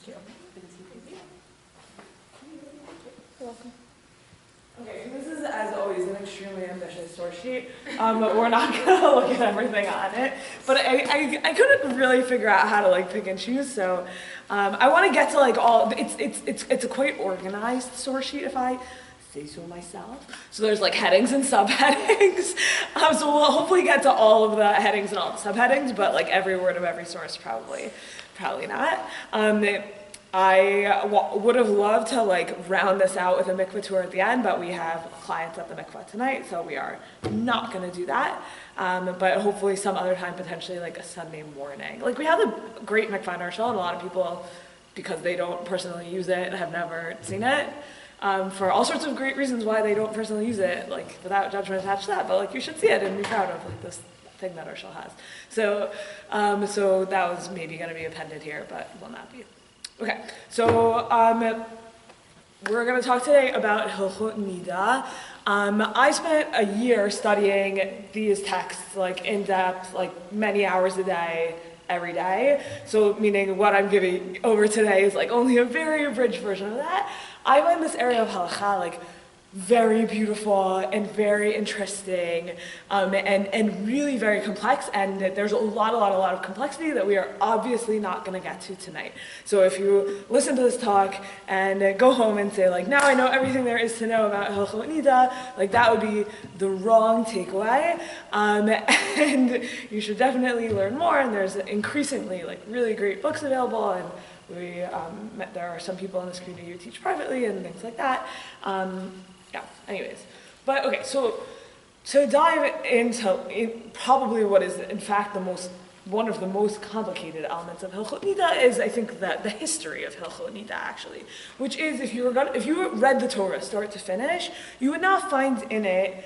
Thank you. You're welcome. Okay, this is, as always, an extremely ambitious source sheet. We're not going to look at everything on it, but I couldn't really figure out how to like pick and choose, so I want to get to like all, it's a quite organized source sheet if I say so myself. So there's like headings and subheadings, so we'll hopefully get to all of the headings and all the subheadings, but like every word of every source probably not. I would have loved to like round this out with a mikveh tour at the end, but we have clients at the mikveh tonight, so we are not going to do that. But hopefully some other time, potentially like a Sunday morning. Like we have a great mikveh in our shul, and a lot of people, because they don't personally use it, have never seen it. For all sorts of great reasons why they don't personally use it, like without judgment attached to that, but like you should see it and be proud of like this thing that our shul has. So, so that was maybe going to be appended here, but will not be. Okay, so we're going to talk today about Hilchot Niddah. I spent a year studying these texts like in depth, like many hours a day, every day. So meaning what I'm giving over today is like only a very abridged version of that. I find this area of Halacha like very beautiful and very interesting and really very complex, and there's a lot of complexity that we are obviously not going to get to tonight. So if you listen to this talk and go home and say like, now I know everything there is to know about Hilchot Niddah, like that would be the wrong takeaway, and you should definitely learn more, and there's increasingly like really great books available, and there are some people in this community who teach privately and things like that. Yeah, anyways. But okay, so to dive into probably what is in fact one of the most complicated elements of Hilchot Niddah is, I think, the history of Hilchot Niddah actually, which is if you read the Torah start to finish, you would not find in it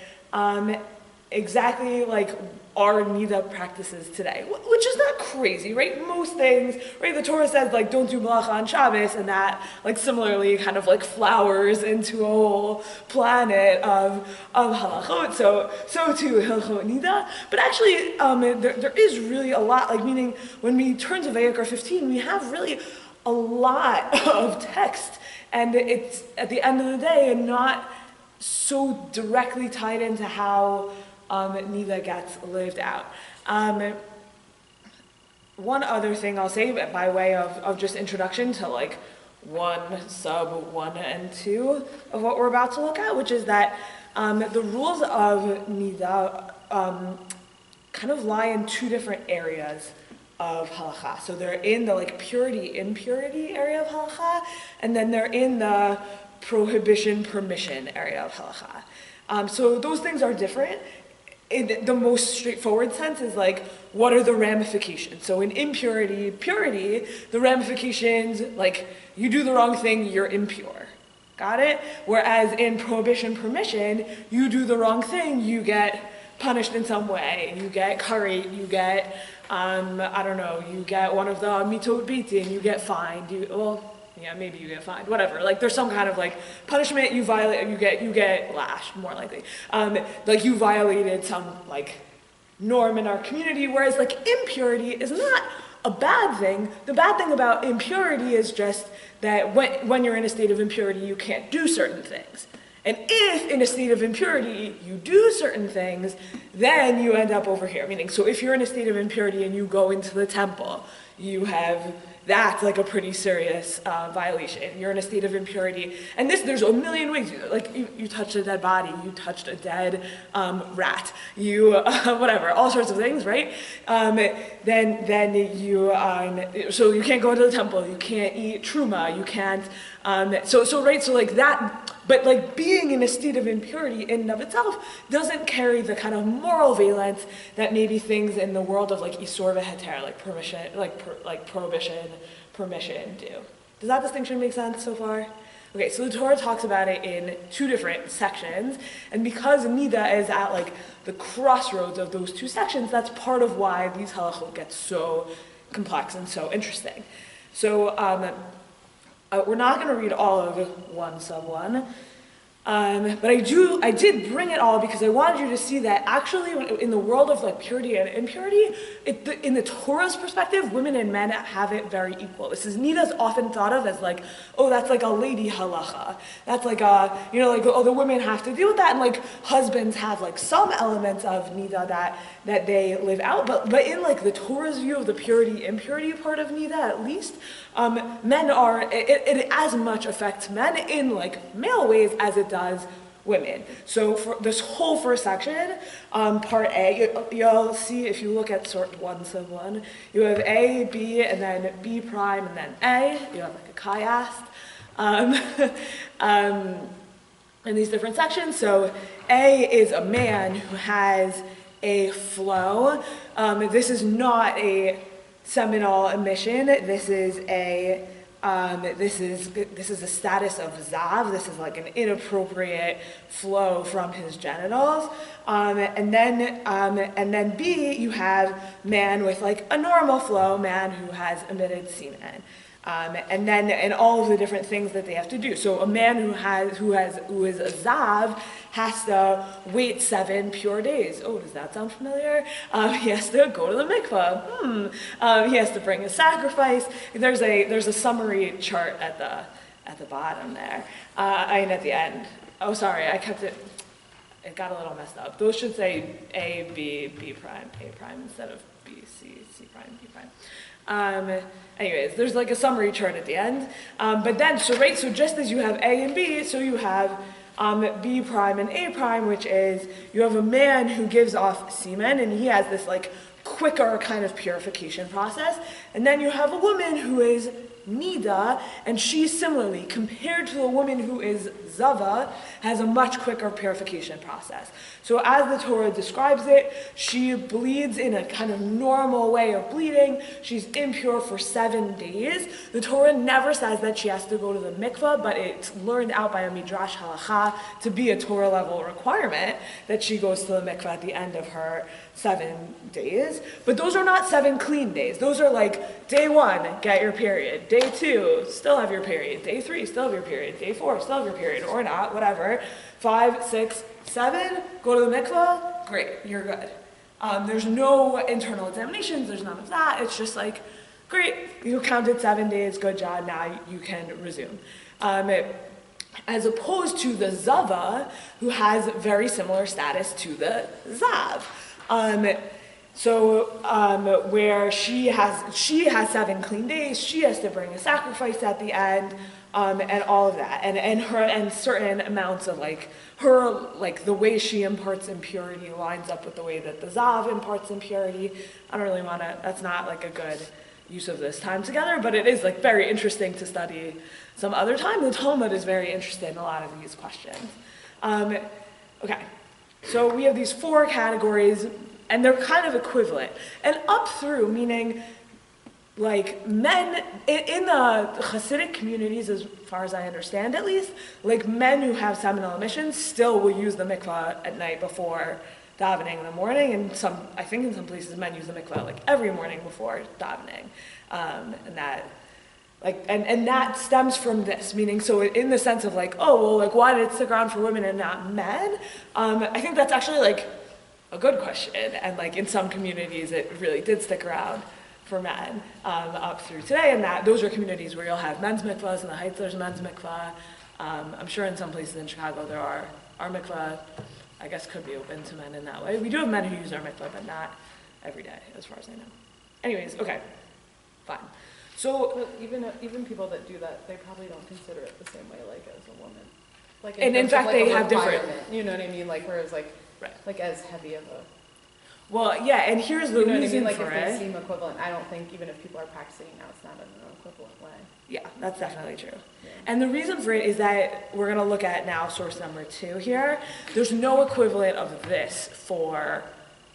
exactly like our Niddah practices today, which is not crazy, right? Most things, right? The Torah says like don't do malacha on Shabbos, and that like similarly kind of like flowers into a whole planet of halachot. So too Hilchot Niddah. But actually, there is really a lot. Like meaning when we turn to Vayikra 15, we have really a lot of text, and it's at the end of the day not so directly tied into how Niddah gets lived out. One other thing I'll say by way of just introduction to like sub 1 and 2 of what we're about to look at, which is that the rules of Niddah kind of lie in two different areas of halacha. So they're in the like purity-impurity area of halacha, and then they're in the prohibition-permission area of halacha. So those things are different. In the most straightforward sense is like, what are the ramifications? So in purity, the ramifications, like you do the wrong thing, you're impure. Got it? Whereas in prohibition-permission, you do the wrong thing, you get punished in some way. You get karet, you get, you get one of the mitot Beit, you get fined, maybe you get fined, whatever. Like there's some kind of like punishment you violate, you get lashed more likely. Like you violated some like norm in our community, whereas like impurity is not a bad thing. The bad thing about impurity is just that when you're in a state of impurity, you can't do certain things. And if in a state of impurity you do certain things, then you end up over here. Meaning, so if you're in a state of impurity and you go into the temple, that's like a pretty serious violation. You're in a state of impurity. And there's a million ways. Like you touched a dead body, you touched a dead rat, whatever, all sorts of things, right? Then you, so you can't go into the temple, you can't eat truma, you can't, so like that, but like being in a state of impurity in and of itself doesn't carry the kind of moral valence that maybe things in the world of like isur v'heter, like permission, like prohibition, permission do. Does that distinction make sense so far? Okay, so the Torah talks about it in two different sections, and because Niddah is at like the crossroads of those two sections, that's part of why these halachot get so complex and so interesting. So we're not going to read all of 1 sub 1. But I did bring it all because I wanted you to see that actually in the world of like purity and impurity, in the Torah's perspective, women and men have it very equal. This is Niddah is often thought of as like, oh, that's like a lady halacha. That's like a, like, oh, the women have to deal with that, and like husbands have like some elements of Niddah that they live out. But in like the Torah's view of the purity impurity part of Niddah, at least, men are it as much affects men in like male ways as it does women. So for this whole first section, part A, you'll see if you look at sort 1 sub 1, you have A, B, and then B prime, and then A. You have like a chiast in these different sections. So A is a man who has a flow. This is not a seminal emission. This is a this is a status of zav. This is like an inappropriate flow from his genitals. And then B, you have man with like a normal flow, man who has emitted semen. And all of the different things that they have to do. So a man who is a zav has to wait 7 pure days. Oh, does that sound familiar? He has to go to the mikvah. He has to bring a sacrifice. There's a summary chart at the bottom there. At the end. Oh, sorry, I kept it. It got a little messed up. Those should say A, B, B prime, A prime instead of B, C, C prime, B prime. Anyways, there's like a summary chart at the end. But then, so just as you have A and B, so you have B prime and A prime, which is you have a man who gives off semen, and he has this like quicker kind of purification process. And then you have a woman who is Niddah, and she similarly, compared to the woman who is Zava, has a much quicker purification process. So as the Torah describes it, she bleeds in a kind of normal way of bleeding. She's impure for 7 days. The Torah never says that she has to go to the mikvah, but it's learned out by a Midrash Halacha to be a Torah level requirement that she goes to the mikvah at the end of her 7 days. But those are not 7 clean days. Those are like day 1, get your period. Day 2, still have your period. Day 3, still have your period. Day 4, still have your period, or not, whatever. 5, 6, 7, go to the mikvah, great, you're good. There's no internal examinations, there's none of that. It's just like, great, you counted 7 days, good job, now you can resume. As opposed to the Zava, who has very similar status to the Zav. Where she has 7 clean days, she has to bring a sacrifice at the end, and all of that, and certain amounts of like the way she imparts impurity lines up with the way that the Zav imparts impurity. I don't really want to. That's not like a good use of this time together, but it is like very interesting to study some other time. The Talmud is very interested in a lot of these questions. Okay, so we have these 4 categories, and they're kind of equivalent, and up through meaning. Like men, in the Hasidic communities, as far as I understand at least, like men who have seminal emissions still will use the mikvah at night before davening in the morning, and I think in some places men use the mikvah like every morning before davening, and that stems from this, meaning so in the sense of like, oh well, like why did it stick around for women and not men? I think that's actually like a good question, and like in some communities it really did stick around for men up through today, and that those are communities where you'll have men's mikvahs. In the Heights there's men's mikvah. I'm sure in some places in Chicago there are. Our mikvah, I guess, could be open to men in that way. We do have men who use our mikvah, but not every day, as far as I know. Anyways, okay, fine. So even people that do that, they probably don't consider it the same way, like as a woman. Like and in fact, like they have different. You know what I mean? Like whereas like right. like as heavy of a. Well, yeah, and here's the reason like for if it. they seem equivalent, I don't think even if people are practicing now, it's not in an equivalent way. Yeah, that's definitely true. Yeah. And the reason for it is that we're going to look at now source number 2 here. There's no equivalent of this for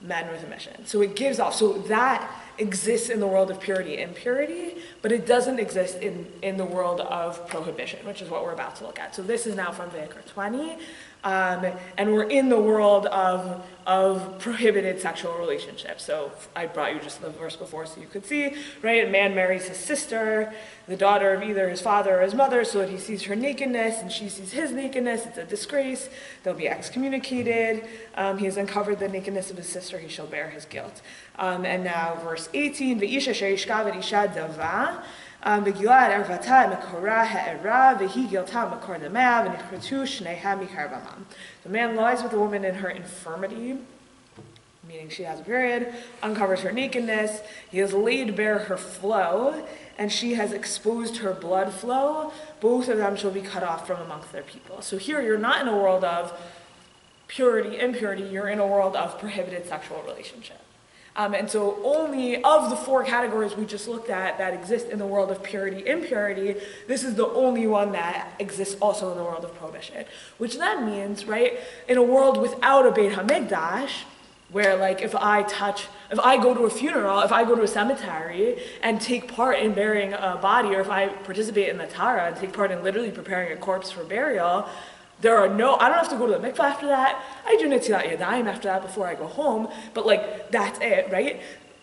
men with emission. So it gives off, so that exists in the world of purity and impurity, but it doesn't exist in the world of prohibition, which is what we're about to look at. So this is now from Vayikra 20. And we're in the world of prohibited sexual relationships. So I brought you just the verse before so you could see, right? A man marries his sister, the daughter of either his father or his mother, so that he sees her nakedness and she sees his nakedness. It's a disgrace. They'll be excommunicated. He has uncovered the nakedness of his sister. He shall bear his guilt. And now verse 18, V'isha she'ishka v'isha dava, V'gilad ervata mekora ha'era v'hi gilta mekor demea v'nichretu shneha mikar b'mam. The man lies with a woman in her infirmity, meaning she has a period, uncovers her nakedness, he has laid bare her flow, and she has exposed her blood flow. Both of them shall be cut off from amongst their people. So here you're not in a world of purity, impurity, you're in a world of prohibited sexual relationship. And so only of the four categories we just looked at that exist in the world of purity, impurity, this is the only one that exists also in the world of prohibition. Which then means, right, in a world without a Beit HaMikdash, where like if I go to a funeral, if I go to a cemetery and take part in burying a body, or if I participate in the Tara and take part in literally preparing a corpse for burial, I don't have to go to the mikvah after that. I do Netilat Yadayim after that before I go home, but like, that's it, right?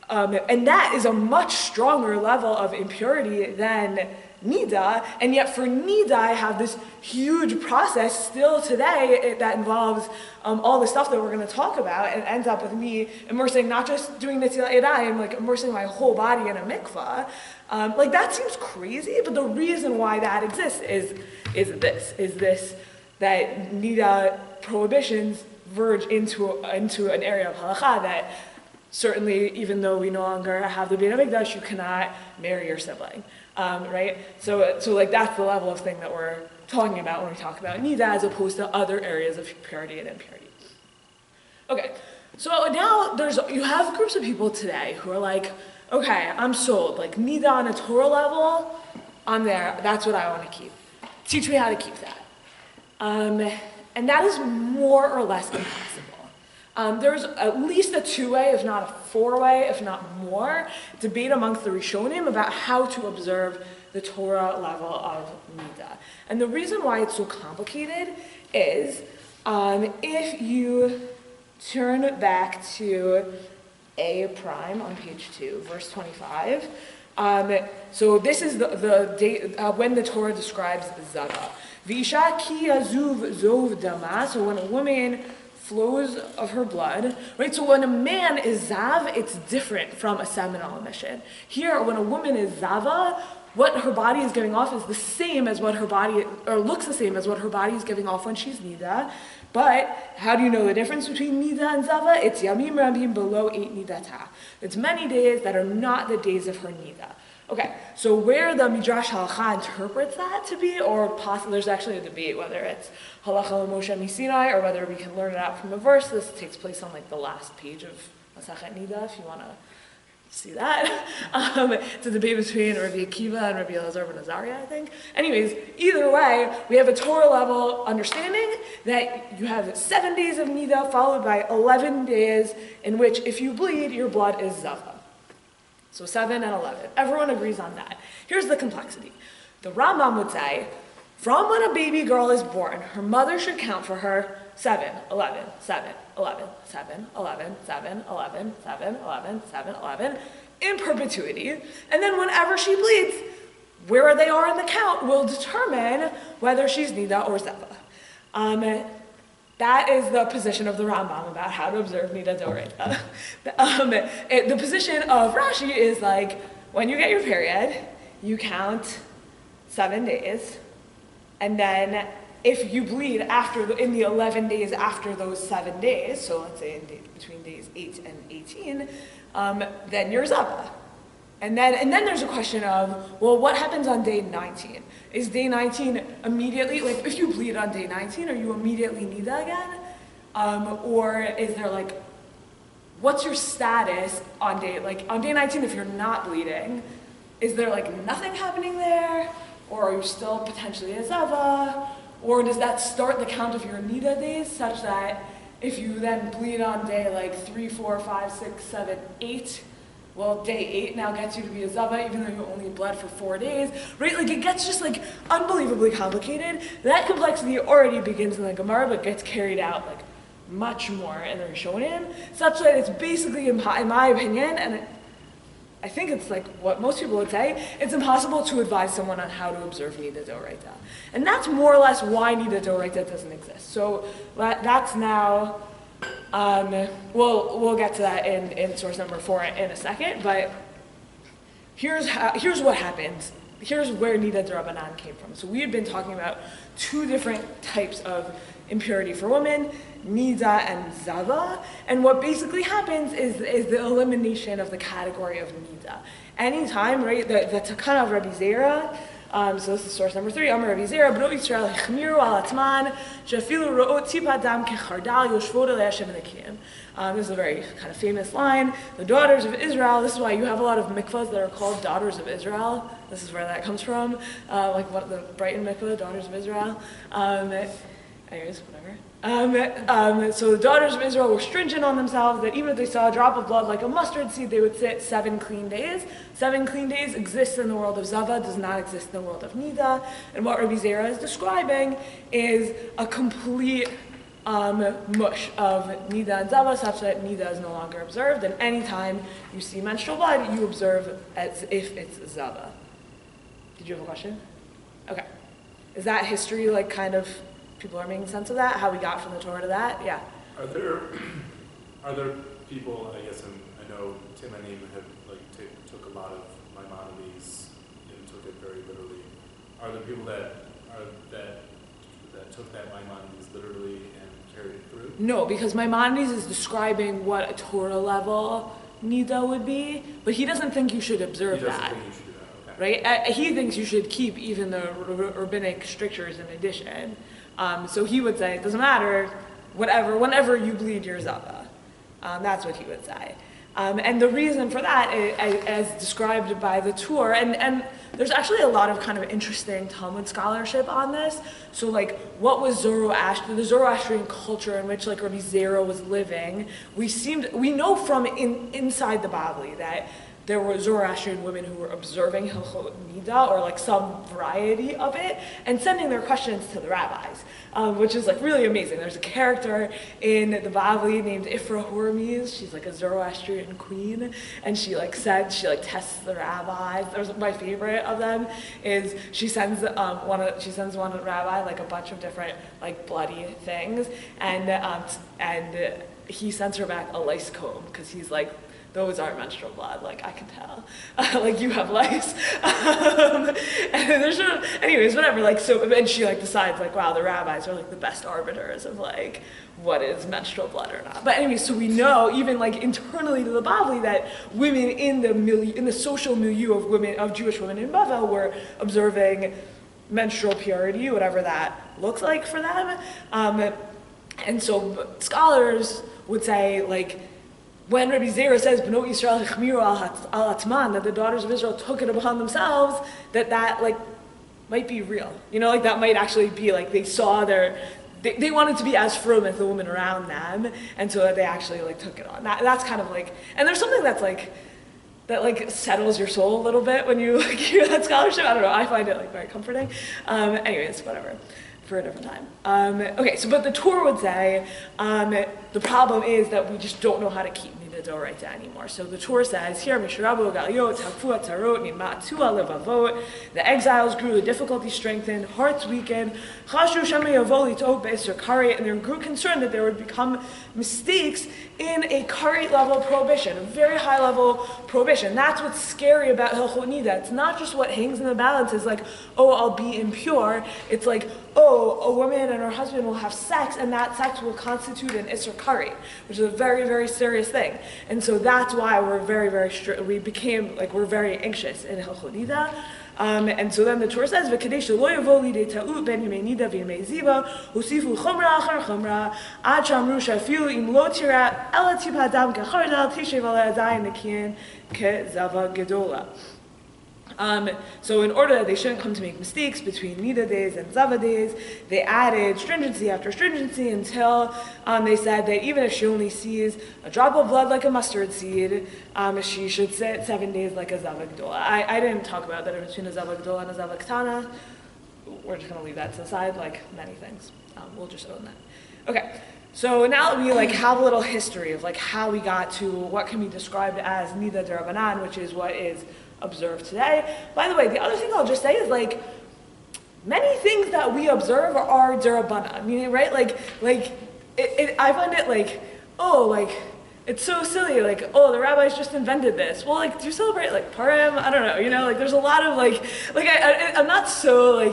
And that is a much stronger level of impurity than Niddah, and yet for Niddah I have this huge process still today that involves all the stuff that we're going to talk about, and ends up with me immersing, not just doing Netilat Yadayim, like immersing my whole body in a mikvah. Like that seems crazy, but the reason why that exists is this that Niddah prohibitions verge into an area of halacha that certainly, even though we no longer have the Beit HaMikdash, you cannot marry your sibling, right? So like that's the level of thing that we're talking about when we talk about Niddah, as opposed to other areas of purity and impurity. Okay, so now you have groups of people today who are like, okay, I'm sold. Like Niddah on a Torah level, I'm there. That's what I want to keep. Teach me how to keep that. And that is more or less impossible. There's at least a two-way, if not a four-way, if not more, debate amongst the Rishonim about how to observe the Torah level of Niddah. And the reason why it's so complicated is if you turn back to A prime on page 2, verse 25, so this is the date when the Torah describes Zava. V'isha ki yazuv zov dama, so when a woman flows of her blood, right? So when a man is zav, it's different from a seminal emission. Here, when a woman is zava, what her body is giving off is the same as what her body, or looks the same as what her body is giving off when she's niddah. But how do you know the difference between niddah and zava? It's yamim rabim below 8 niddata. It's many days that are not the days of her niddah. Okay, so where the Midrash Halacha interprets that to be, or possibly there's actually a debate whether it's Halacha Moshe Misinai or whether we can learn it out from a verse. This takes place on like the last page of Masachet Niddah, if you want to see that. It's a debate between Rabbi Akiva and Rabbi Elazar ben Azariah, I think. Anyways, either way, we have a Torah level understanding that you have 7 days of Niddah followed by 11 days in which if you bleed, your blood is Zava. So 7 and 11. Everyone agrees on that. Here's the complexity. The Rambam would say, from when a baby girl is born, her mother should count for her 7, 11, 7, 11, 7, 11, 7, 11, 7, 11, 7, 11, in perpetuity. And then whenever she bleeds, where they are in the count will determine whether she's Niddah or Zava. That is the position of the Rambam about how to observe Niddah D'Oraita. The position of Rashi is like, when you get your period, you count 7 days, and then if you bleed in the 11 days after those 7 days, so let's say between days 8 and 18, then you're Zava. And then there's a question of, well, what happens on day 19? Is day 19 immediately, like if you bleed on day 19, are you immediately Niddah again? Or is there like, what's your status on day 19 if you're not bleeding? Is there like nothing happening there? Or are you still potentially a Zava? Or does that start the count of your Niddah days such that if you then bleed on day like 3, 4, 5, 6, 7, 8, well, day 8 now gets you to be a zava, even though you only bled for 4 days, right? Like, it gets just, like, unbelievably complicated. That complexity already begins in the Gemara, but gets carried out, like, much more in the Rishonim, such that it's basically, in my opinion, and I think it's like what most people would say, it's impossible to advise someone on how to observe Niddah D'Oraita. And that's more or less why Niddah D'Oraita doesn't exist. So that's now, we'll get to that in source number 4 in a second, but here's what happens. Here's where Niddah D'Rabbanan came from. So we had been talking about 2 different types of impurity for women, Niddah and Zava, and what basically happens is the elimination of the category of Niddah. Anytime, right, the Takana of Rabbi Zera, so this is source number 3, Amar Rabbi Zera, B'not Yisrael Chmiru al Atman, Shefilu Ro'ot Tipa Dam Kechardal Yoshvod Elei Hashem Nekiyim. This is a very kind of famous line. The daughters of Israel, this is why you have a lot of mikvahs that are called daughters of Israel. This is where that comes from, like what the Brighton mikvah, daughters of Israel. Anyways, whatever. So the daughters of Israel were stringent on themselves that even if they saw a drop of blood like a mustard seed, they would sit 7 clean days. 7 clean days exists in the world of Zava, does not exist in the world of Niddah. And what Rabbi Zera is describing is a complete mush of Niddah and Zava, such that Niddah is no longer observed, and anytime you see menstrual blood, you observe as if it's Zava. Did you have a question? Okay. Is that history like kind of, people are making sense of that? How we got from the Torah to that? Yeah. Are there people, I guess, I know Timanim have took a lot of Maimonides and took it very literally. Are there people that took that Maimonides literally and carried it through? No, because Maimonides is describing what a Torah level Niddah would be, but he doesn't think you should observe that. He doesn't think you should do that, okay. Right? He thinks you should keep even the rabbinic strictures in addition. So he would say, it doesn't matter, whenever you bleed your Zava. That's what he would say. And the reason for that, as described by the Tur, and there's actually a lot of kind of interesting Talmud scholarship on this. So like, what was the Zoroastrian culture in which like Rabbi Zera was living? We know from inside the Bavli that there were Zoroastrian women who were observing Hilchot Niddah, or like some variety of it, and sending their questions to the rabbis, which is like really amazing. There's a character in the Bavli named Ifra Hormuz. She's like a Zoroastrian queen, and she tests the rabbis. There's my favorite of them is she sends one rabbi like a bunch of different like bloody things, and he sends her back a lice comb because he's like, those aren't menstrual blood, like I can tell. Like you have lice. And there's anyways, whatever, like so, and she like decides like, wow, the rabbis are like the best arbiters of like what is menstrual blood or not. But anyways, so we know even like internally to the Bavli that women in the social milieu of Jewish women in Bavel were observing menstrual purity, whatever that looks like for them. And so scholars would say like, when Rabbi Zera says, B'not Yisrael Chmiru al Atman, that the daughters of Israel took it upon themselves, that like might be real. You know, like that might actually be like they saw they wanted to be as frum as the women around them, and so they actually like took it on. That's kind of like, and there's something that's like, that like settles your soul a little bit when you like hear that scholarship. I don't know, I find it like very comforting. Anyways, whatever. For a different time. Okay, so but the Torah would say the problem is that we just don't know how to keep Niddah D'Oraita anymore. So the Torah says here, Mishrabu Galiot Tafua Tarot Nimatua Levavot. The exiles grew, the difficulty strengthened, hearts weakened. Chashu Shemei Yavoli Tov Be'Ser Karet, and they grew concerned that there would become mistakes in a Karet level prohibition, a very high level prohibition. That's what's scary about Hilchot Niddah. It's not just what hangs in the balance is like, oh, I'll be impure. It's like, oh, a woman and her husband will have sex, and that sex will constitute an Isser Karet, which is a very, very serious thing. And so that's why we're very, very we're very anxious in Hilchot Niddah. And so then the Torah says, "V'kadesh lo yavo lidei ta'ut ben yemei Niddah v'yemei Ziva, husifu chomra achar chomra, ad shamru shafilu im lo tira ela tipa dam kechardal tishev alei adayin nekiyin kezava gedola." So in order that they shouldn't come to make mistakes between Niddah days and Zava days, they added stringency after stringency until they said that even if she only sees a drop of blood like a mustard seed, she should sit 7 days like a Zava Gdola. I didn't talk about the difference between a Zava Gdola and a Zava Ktana. We're just going to leave that to the side, like many things. We'll just own that. Okay, so now that we have a little history of how we got to what can be described as Niddah de Rabbanan, which is what is observed today. By the way, the other thing I'll just say is many things that we observe are de Rabbanan, meaning, right? I find it it's so silly, oh, the rabbis just invented this. Well, do you celebrate Purim? I don't know, there's a lot of I'm not so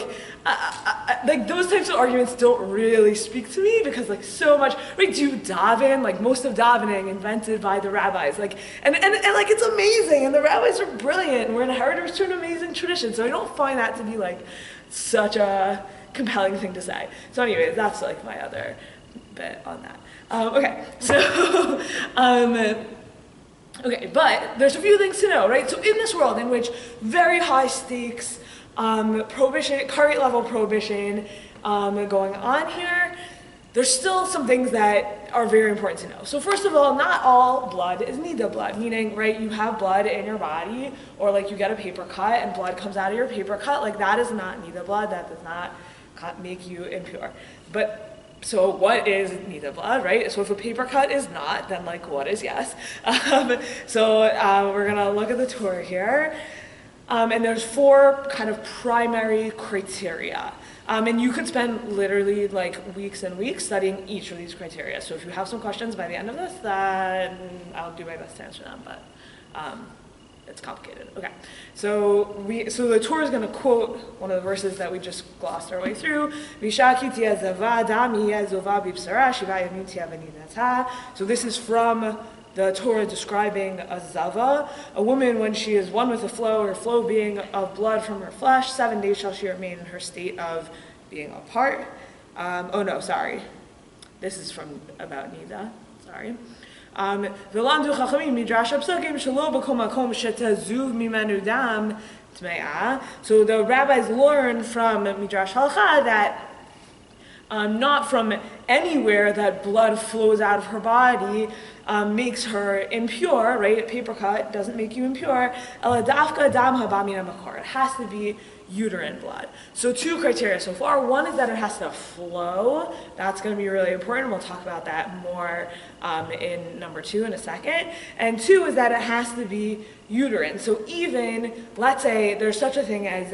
those types of arguments don't really speak to me because so much, right? Do you daven? Most of davening invented by the rabbis, and it's amazing, and the rabbis are brilliant, and we're inheritors to an amazing tradition. So I don't find that to be such a compelling thing to say. So anyways, that's my other bit on that. Okay, so, okay, but there's a few things to know, right? So in this world in which very high stakes, prohibition, current level prohibition going on here, there's still some things that are very important to know. So first of all, not all blood is Niddah blood, meaning, right, you have blood in your body, or you get a paper cut and blood comes out of your paper cut, that is not Niddah blood, that does not make you impure. But so what is Niddah blood, right? So if a paper cut is not, then what is yes? So we're gonna look at the Torah here. And there's 4 kind of primary criteria. And you could spend literally weeks and weeks studying each of these criteria. So if you have some questions by the end of this, then I'll do my best to answer them, but it's complicated. Okay, so the Torah is going to quote one of the verses that we just glossed our way through. So this is from the Torah describing a zava, a woman when she is one with the flow, her flow being of blood from her flesh, 7 days shall she remain in her state of being apart. Oh no, sorry. This is from about Niddah, sorry. V'landu chachamim midrash psukim shelo b'kol makom shetazuv mimenu dam tme'ah. So the rabbis learn from Midrash Halacha that not from anywhere that blood flows out of her body makes her impure, right? A paper cut doesn't make you impure. Ela dafka dam haba min hamakor. It has to be uterine blood. So 2 criteria so far. One is that it has to flow. That's going to be really important. We'll talk about that more in number 2 in a second. And 2 is that it has to be uterine. So even, let's say there's such a thing as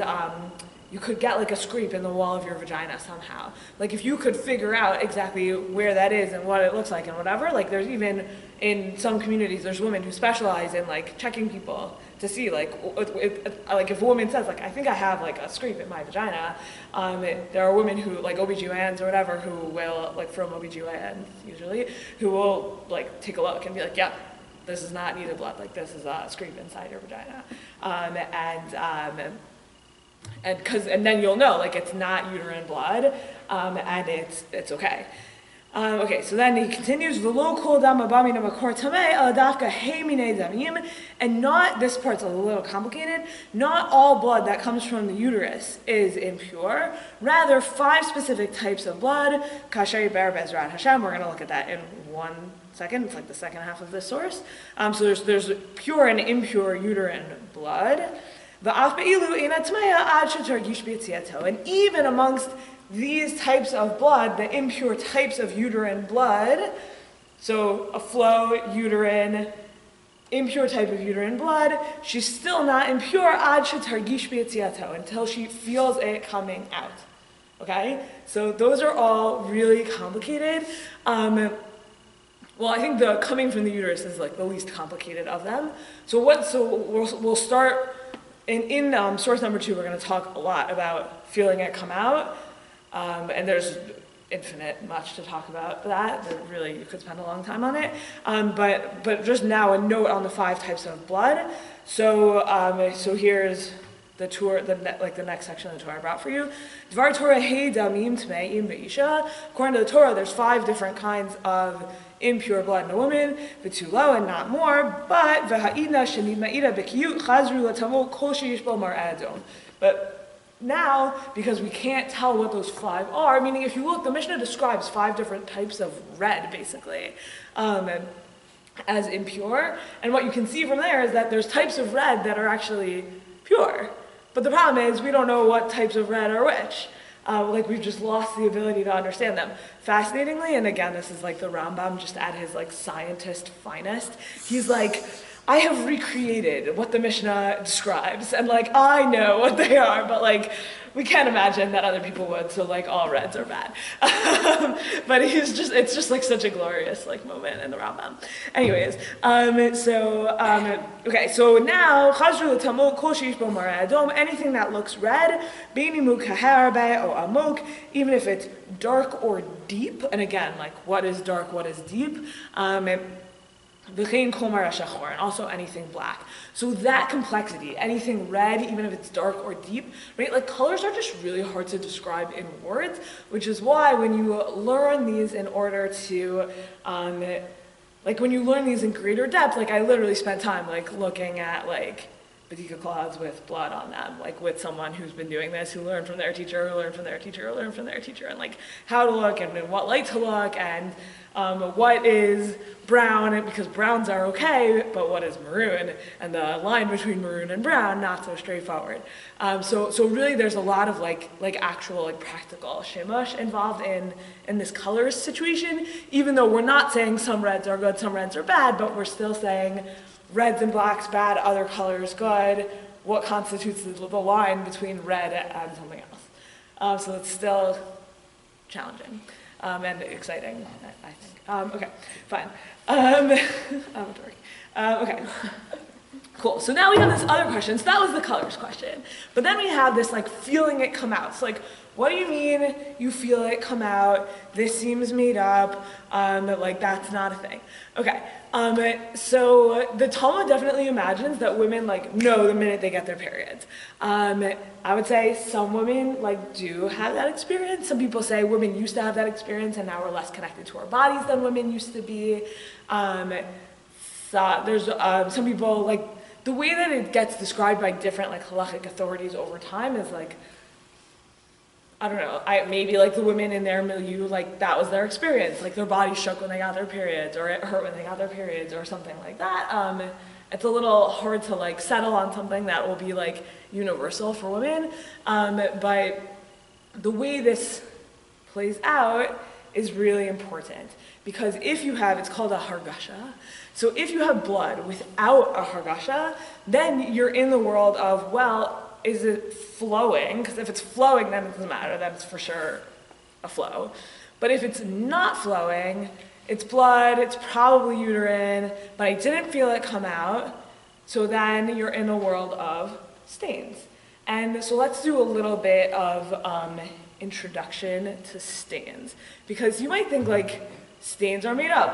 you could get a scrape in the wall of your vagina somehow. If you could figure out exactly where that is and what it looks like and whatever, there's even, in some communities, there's women who specialize in checking people to see if a woman says I think I have a scrape in my vagina, there are women who OBGYNs or whatever who will from OBGYNs usually, who will take a look and be yeah, this is not Niddah blood, this is a scrape inside your vagina. And then you'll know it's not uterine blood, and it's okay. Okay, so then he continues, V'lo kol dam haba min hamakor tameh ela dafka hey minei damim, and not, this part's a little complicated, not all blood that comes from the uterus is impure, rather 5 specific types of blood, kasher yiber be'ezrat Hashem, we're going to look at that in 1 second, it's the second half of this source. So there's pure and impure uterine blood. And even amongst these types of blood, the impure types of uterine blood, so a flow, uterine, impure type of uterine blood, she's still not impure until she feels it coming out. Okay? So those are all really complicated. Well, I think the coming from the uterus is the least complicated of them. So we'll start in source number 2. We're going to talk a lot about feeling it come out, and there's infinite much to talk about that really you could spend a long time on it. But just now a note on the 5 types of blood. So here's the Torah, the next section of the Torah I brought for you. Dvar Torah hey damim tmeim be'isha. According to the Torah, there's 5 different kinds of impure blood in a woman, v'tulo, and not more, but v'ha'ina shenid ma'ida b'kiyut chazru l'tamo kol sheyish bo mar'eh adom. But now, because we can't tell what those 5 are, meaning if you look, the Mishnah describes 5 different types of red, basically, as impure, and what you can see from there is that there's types of red that are actually pure. But the problem is we don't know what types of red are which. Like we've just lost the ability to understand them. Fascinatingly, and again, this is like the Rambam just at his like scientist finest, he's like, I have recreated what the Mishnah describes, and like I know what they are, but like we can't imagine that other people would, so like all reds are bad. But it's just like such a glorious like moment in the Rambam. Anyways, okay, so now chazru l'tamok kol sheish bo mar'eh adom, anything that looks red, beini mukaher be o amok, even if it's dark or deep, and again, like what is dark, what is deep, and also anything black. So that complexity, anything red, even if it's dark or deep, right? Like colors are just really hard to describe in words, which is why when you learn these in order to, like when you learn these in greater depth, like I literally spent time like looking at like Badika clouds with blood on them, like with someone who's been doing this, who learned from their teacher, who learned from their teacher, who learned from their teacher, and like how to look and in what light to look, and what is brown, because browns are okay, but what is maroon, and the line between maroon and brown, not so straightforward. So really there's a lot of like actual like practical shemush involved in this colors situation, even though we're not saying some reds are good, some reds are bad, but we're still saying reds and blacks bad, other colors good, what constitutes the line between red and something else. So it's still challenging and exciting, I think. Okay, fine. Okay, cool. So now we have this other question. So that was the colors question. But then we have this like feeling it come out. So like, what do you mean you feel it come out? This seems made up. Like that's not a thing. Okay. So the Talmud definitely imagines that women like know the minute they get their periods. I would say some women like do have that experience. Some people say women used to have that experience and now we're less connected to our bodies than women used to be. So there's some people like the way that it gets described by different like halachic authorities over time is like, I don't know, maybe like the women in their milieu, like that was their experience, like their body shook when they got their periods, or it hurt when they got their periods, or something like that. It's a little hard to like settle on something that will be like universal for women, but the way this plays out is really important, because if you have, it's called a hargasha, so if you have blood without a hargasha, then you're in the world of, well, is it flowing? Because if it's flowing, then it doesn't matter, then it's for sure a flow. But if it's not flowing, it's blood, it's probably uterine, but I didn't feel it come out, so then you're in a world of stains. And so let's do a little bit of introduction to stains. Because you might think like, stains are made up,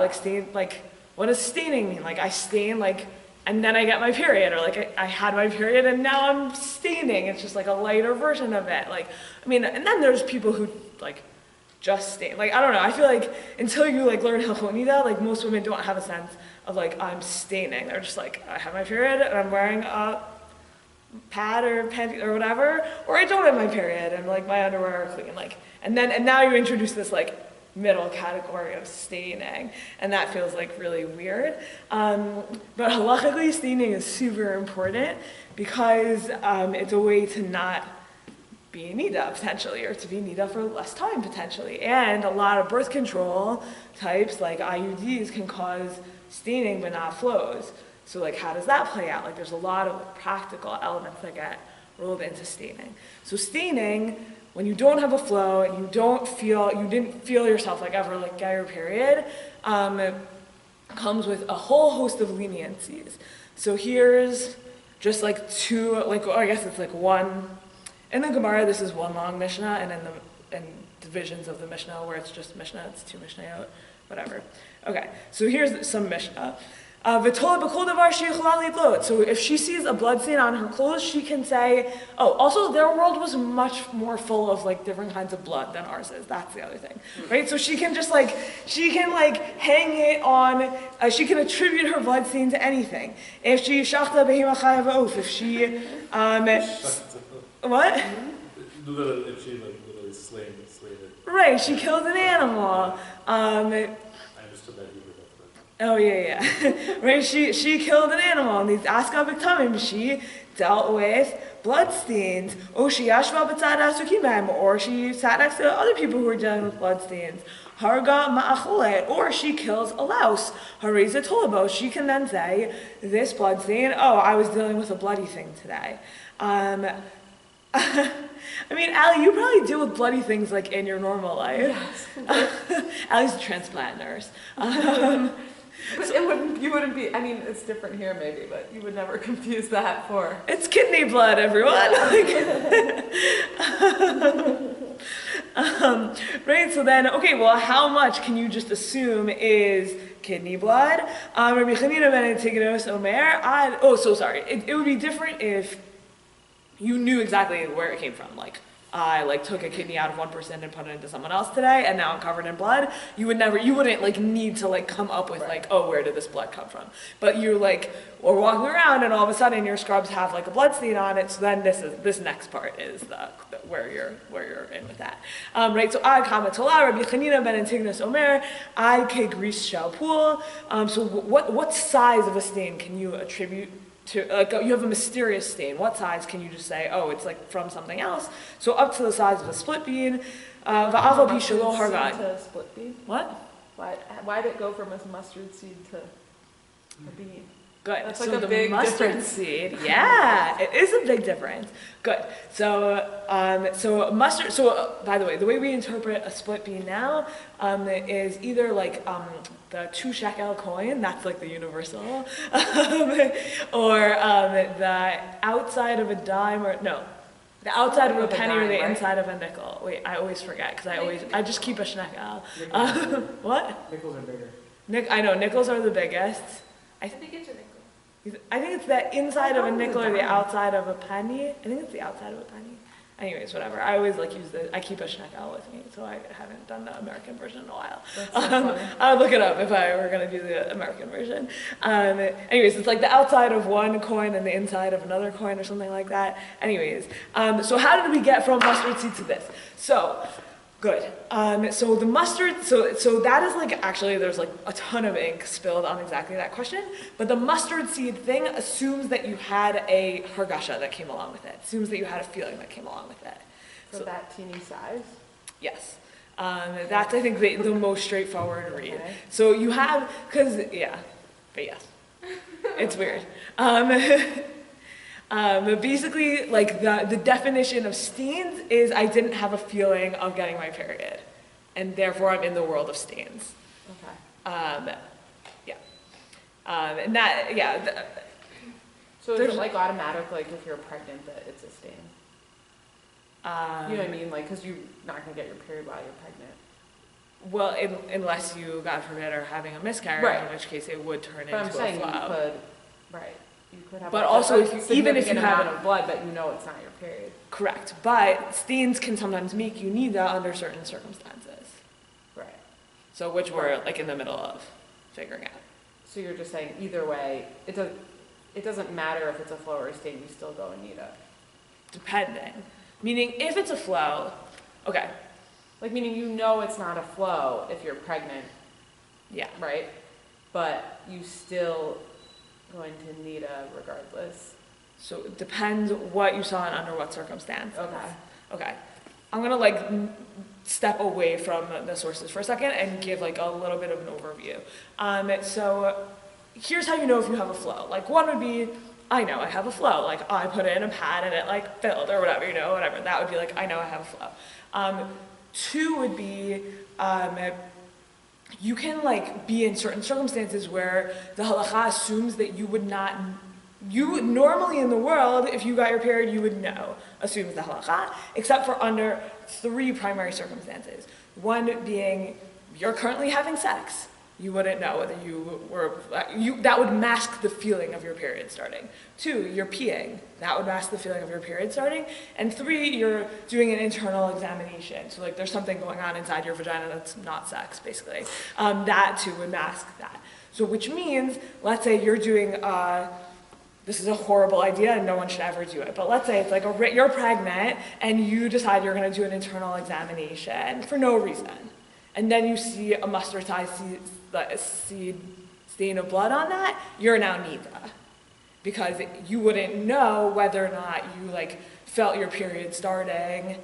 like what does staining mean? Like I stain like, and then I get my period, or like I had my period and now I'm staining. It's just like a lighter version of it. Like, I mean, and then there's people who like just stain. Like, I don't know, I feel like until you like learn Halacha Niddah, like most women don't have a sense of like, I'm staining. They're just like, I have my period and I'm wearing a pad or panty or whatever, or I don't have my period and like my underwear are clean. Like, and now you introduce this like middle category of staining, and that feels like really weird. But halachically, staining is super important because it's a way to not be Niddah potentially, or to be Niddah for less time potentially. And a lot of birth control types like IUDs can cause staining but not flows. So like how does that play out? Like there's a lot of practical elements that get rolled into staining. So staining, when you don't have a flow and you didn't feel yourself like ever like get your period, comes with a whole host of leniencies. So here's just like two, like, or I guess it's like one, in the Gemara this is one long Mishnah, and in divisions of the Mishnah where it's just Mishnah, it's two Mishnayot, whatever. Okay, so here's some Mishnah. So if she sees a blood stain on her clothes, she can say, oh, also their world was much more full of like different kinds of blood than ours is. That's the other thing, right? So she can just like, hang it on, she can attribute her blood stain to anything. If she shachta behema chaya v'of, if she, what? If she like literally slayed it. Right, she killed an animal. I understood that Hebrew. Oh yeah. Right, she killed an animal, and these aska b'tamim, she dealt with blood stains. Or she yashva b'tzad asukimem, or she sat next to other people who were dealing with blood stains. Harga ma'acholet, or she kills a louse. Hareza tolabo, she can then say, this blood stain, oh, I was dealing with a bloody thing today. I mean, Allie, you probably deal with bloody things like in your normal life. Yes. Allie's a transplant nurse. But you wouldn't be, I mean, it's different here maybe, but you would never confuse that for... It's kidney blood, everyone. Right, so then, okay, well, how much can you just assume is kidney blood? Rabbi Chanina ben Antigonus Omer, it would be different if you knew exactly where it came from. Like, I took a kidney out of one person and put it into someone else today, and now I'm covered in blood. You wouldn't need to come up with oh, where did this blood come from? But you're or walking around, and all of a sudden your scrubs have a blood stain on it. So then this next part is where you're in with that, right? So I comment to Rabbi Chanina ben Antigonus Omer, I ke gris shel pool. So what size of a stain can you attribute to, you have a mysterious stain. What size can you just say, oh, it's from something else? So up to the size of a split bean. Va'aval pi shelo hargan. To split bean? What? Why did it go from a mustard seed to a bean? Good. That's so a the big mustard difference. seed, yeah, it is a big difference. Good. So mustard. So by the way, the way we interpret a split bean now is either the 2 shekel coin, that's the universal, or the outside of a dime, the outside of a penny or the inside of a nickel. Wait, I always forget because I just keep a shekel. What? Nickels are bigger. I know nickels are the biggest. I think it's a nickel. I think it's the inside of a nickel or the outside of a penny. I think it's the outside of a penny. Anyways, whatever. I always I keep a shekel with me, so I haven't done the American version in a while. That's so funny. I would look it up if I were going to do the American version. Anyways, it's the outside of one coin and the inside of another coin or something like that. Anyways, so how did we get from mustard seed to this? So, good. So the mustard, so that is actually there's a ton of ink spilled on exactly that question, but the mustard seed thing assumes that you had a hargasha that came along with it, assumes that you had a feeling that came along with it. So that teeny size? Yes. That's, I think, the most straightforward read. Okay. So you have, but yes. It's weird. But basically, the definition of stains is I didn't have a feeling of getting my period, and therefore I'm in the world of stains. Okay. And that, So is it automatic, if you're pregnant, that it's a stain? You know what I mean? Because you're not going to get your period while you're pregnant. Well, unless you, God forbid, are having a miscarriage, Right. in which case it would turn But I'm into a saying flow. you could, right. You could have But also, even if you significant have amount of blood, but it's not your period. Correct. But stains can sometimes make you Niddah under certain circumstances. Right. So which we're in the middle of figuring out. So you're just saying either way, it doesn't matter if it's a flow or a stain, you still go in Niddah. Depending. Meaning if it's a flow, okay. Meaning it's not a flow if you're pregnant, Yeah. right? But you still going to Niddah regardless. So it depends what you saw and under what circumstance. Okay. I'm gonna step away from the sources for a second and give a little bit of an overview. So here's how you know if you have a flow. One would be, I know I have a flow. I put it in a pad and it filled or whatever, whatever. That would be I know I have a flow. 2 would be, you can be in certain circumstances where the halacha assumes that you would normally in the world, if you got your period, you would know, assumes the halacha, except for under 3 primary circumstances. One being, you're currently having sex, you wouldn't know whether you were, that would mask the feeling of your period starting. 2, you're peeing. That would mask the feeling of your period starting. And 3, you're doing an internal examination. So like there's something going on inside your vagina that's not sex, basically. That too would mask that. So which means, let's say you're doing, this is a horrible idea and no one should ever do it, but let's say it's like you're pregnant and you decide you're gonna do an internal examination for no reason. And then you see a mustard-sized seed stain of blood on that, you're now Niddah. Because you wouldn't know whether or not you like felt your period starting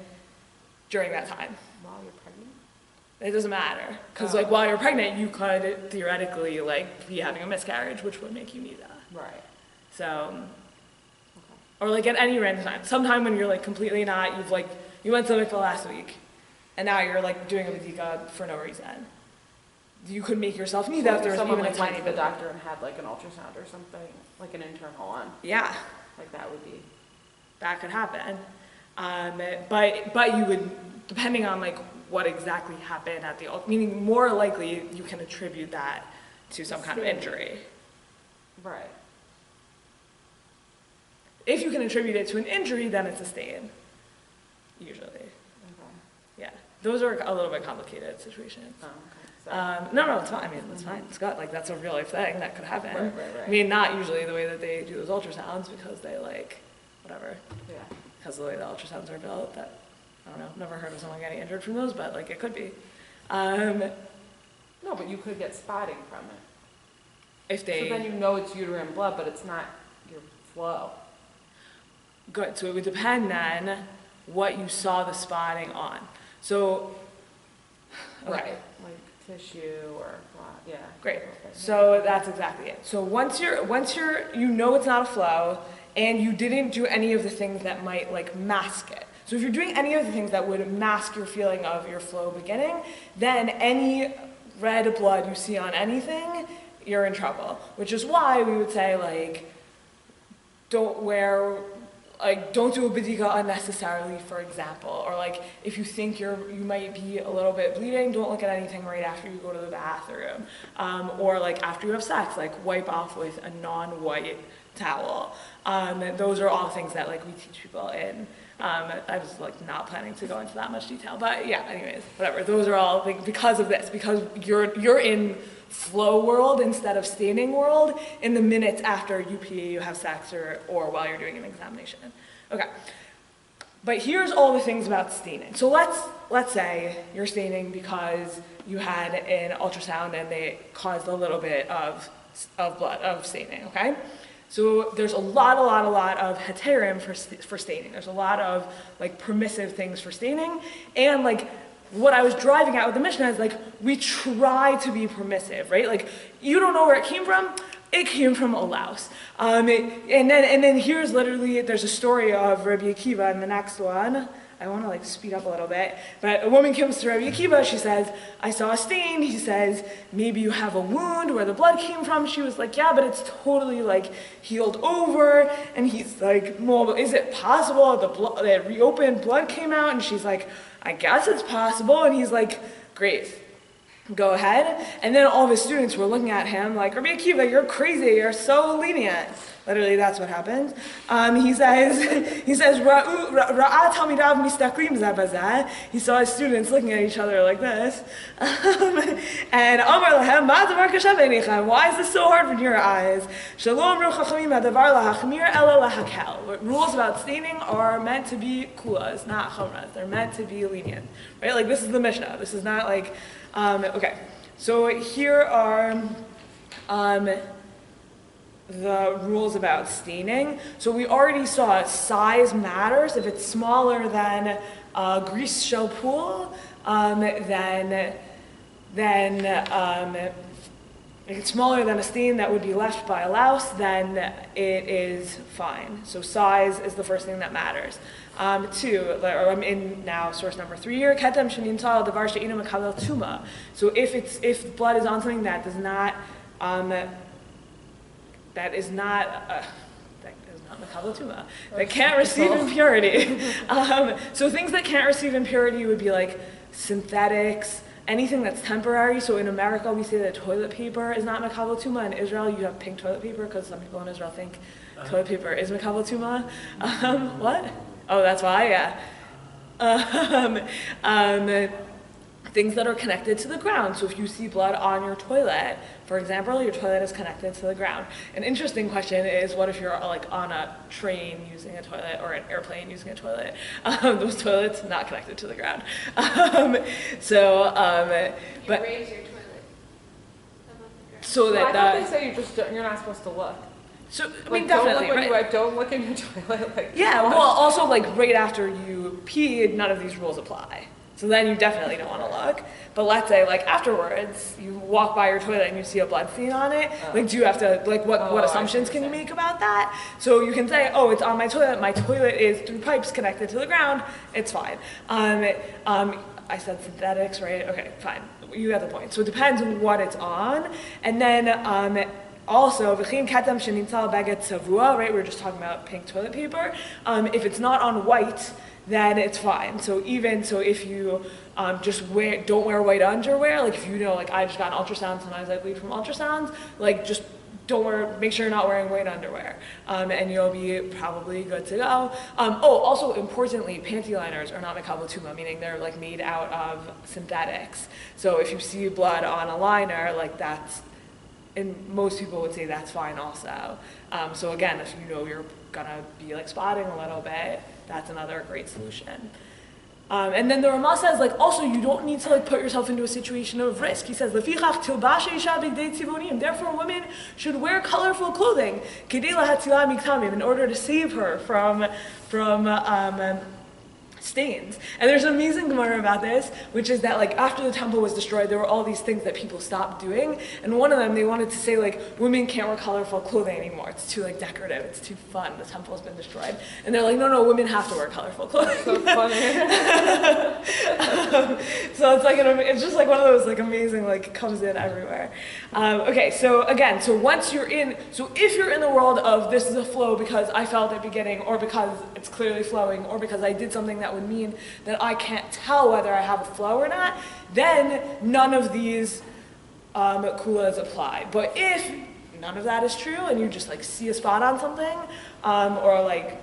during that time. While you're pregnant? It doesn't matter. Because like while you're pregnant, you could theoretically like be having a miscarriage, which would make you Niddah. Right. So, Okay. or like at any random time. Sometime when you're like completely not, you went to the mikveh last week, and now you're like doing a bedika for no reason. You could make yourself Niddah if there was someone even like a tiny went to the bit. doctor and had like an ultrasound or something, like an internal one. Yeah, Like that would be. that could happen. But you would, depending on like what exactly happened at the, meaning more likely you can attribute that to some kind of injury. Right. If you can attribute it to an injury, then it's a stain, usually. Okay. Yeah, those are a little bit complicated situations. Oh, okay. So, No, it's fine. I mean, it's fine. It's got like that's a real life thing that could happen. Right. I mean, not usually the way that they do those ultrasounds because they like whatever. Yeah. Because the way the ultrasounds are built, that I don't know. Never heard of someone getting injured from those, but like it could be. No, but you could get spotting from it. If they So then you know it's uterine blood, but it's not your flow. good, so it would depend then what you saw the spotting on. So okay. Right. Like tissue or yeah. Great. Okay. So that's exactly it. So once you know it's not a flow and you didn't do any of the things that might like mask it. So if you're doing any of the things that would mask your feeling of your flow beginning, then any red blood you see on anything, you're in trouble. Which is why we would say like don't do a bedika unnecessarily, for example, or like if you think you might be a little bit bleeding, don't look at anything right after you go to the bathroom, or like after you have sex, like wipe off with a non-white towel. Those are all things that like we teach people in. I was like not planning to go into that much detail, but yeah, anyways, whatever. Those are all like, because of this, because you're in flow world instead of staining world in the minutes after you pee, you have sex, or while you're doing an examination. Okay, but here's all the things about staining. So let's say you're staining because you had an ultrasound and they caused a little bit of blood, of staining, okay? So there's a lot of heterim for staining. There's a lot of like permissive things for staining, and like what I was driving at with the Mishnah is like we try to be permissive, right? Like you don't know where it came from. It came from a louse. And then here's literally there's a story of Rabbi Akiva in the next one. I want to like speed up a little bit, but a woman comes to Rabbi Akiva, she says, I saw a stain. He says, maybe you have a wound where the blood came from. She was like, yeah, but it's totally like healed over. And he's like, well, is it possible that reopened blood came out? And she's like, I guess it's possible. And he's like, great, go ahead. And then all of his students were looking at him like, Rabbi Akiva, you're crazy, you're so lenient. Literally, that's what happens. He says, Ra'at Talmidav mistaklim zeh bazeh. He saw his students looking at each other like this. And Amar lahem, ma davar kasha b'einechem? Why is this so hard in your eyes? Shalom ru chachamim hadavar lahachmir ela lahakel. Rules about staining are meant to be kulas, not chamras. They're meant to be lenient, right? Like this is the Mishnah. This is not like, okay. So here are the rules about staining. So we already saw size matters. If it's smaller than a grease shell pool, then if it's smaller than a stain that would be left by a louse, then it is fine. So size is the first thing that matters. I'm in now source number 3 here. Ketem shenintal davar she'inu mekabel tuma. So if blood is on something that does not mekabel tuma, that can't receive impurity. So things that can't receive impurity would be like synthetics, anything that's temporary. So in America, we say that toilet paper is not makabel tuma. In Israel, you have pink toilet paper because some people in Israel think toilet paper is makabel tuma. What? Oh, that's why, yeah. Things that are connected to the ground. So if you see blood on your toilet, for example, your toilet is connected to the ground. An interesting question is, what if you're like on a train using a toilet or an airplane using a toilet? Those toilets not connected to the ground. But raise your toilet above the ground. So Well, that I thought they say you're not supposed to look. So I Like, mean, definitely, right? Don't look in your toilet. Like, Yeah. Well, also like right after you pee, none of these rules apply. So then you definitely don't want to look. But let's say like afterwards, you walk by your toilet and you see a blood stain on it. Like, do you have to like what assumptions can you make about that? So you can say, oh, it's on my toilet. My toilet is through pipes connected to the ground. It's fine. I said synthetics, right? Okay, fine. You got the point. So it depends on what it's on, and then also, v'chein ketem shenitzal baget savua, right? We were just talking about pink toilet paper. If it's not on white, then it's fine. So if you just don't wear white underwear, like if you know, like I just got an ultrasound, sometimes I bleed from ultrasounds, like just make sure you're not wearing white underwear, and you'll be probably good to go. Also importantly, panty liners are not makabel tuma, meaning they're like made out of synthetics. So if you see blood on a liner, like and most people would say that's fine also. So again, if you know you're gonna be like spotting a little bit, that's another great solution. And then the Rama says, like, also you don't need to like put yourself into a situation of risk. He says, "Lefichach tilbash isha bigdei tzivonim." Therefore, women should wear colorful clothing, kedei lahatzila miktamim, in order to save her from stains. And there's an amazing Gemara about this, which is that like after the temple was destroyed, there were all these things that people stopped doing, and one of them, they wanted to say like women can't wear colorful clothing anymore, it's too like decorative, it's too fun, the temple has been destroyed, and they're like, no, women have to wear colorful clothing. so funny. So it's like it's just like one of those like amazing, like comes in everywhere. Okay, so again, if you're in the world of this is a flow because I felt it beginning, or because it's clearly flowing, or because I did something that would mean that I can't tell whether I have a flow or not, then none of these kulas apply. But if none of that is true and you just like see a spot on something, or like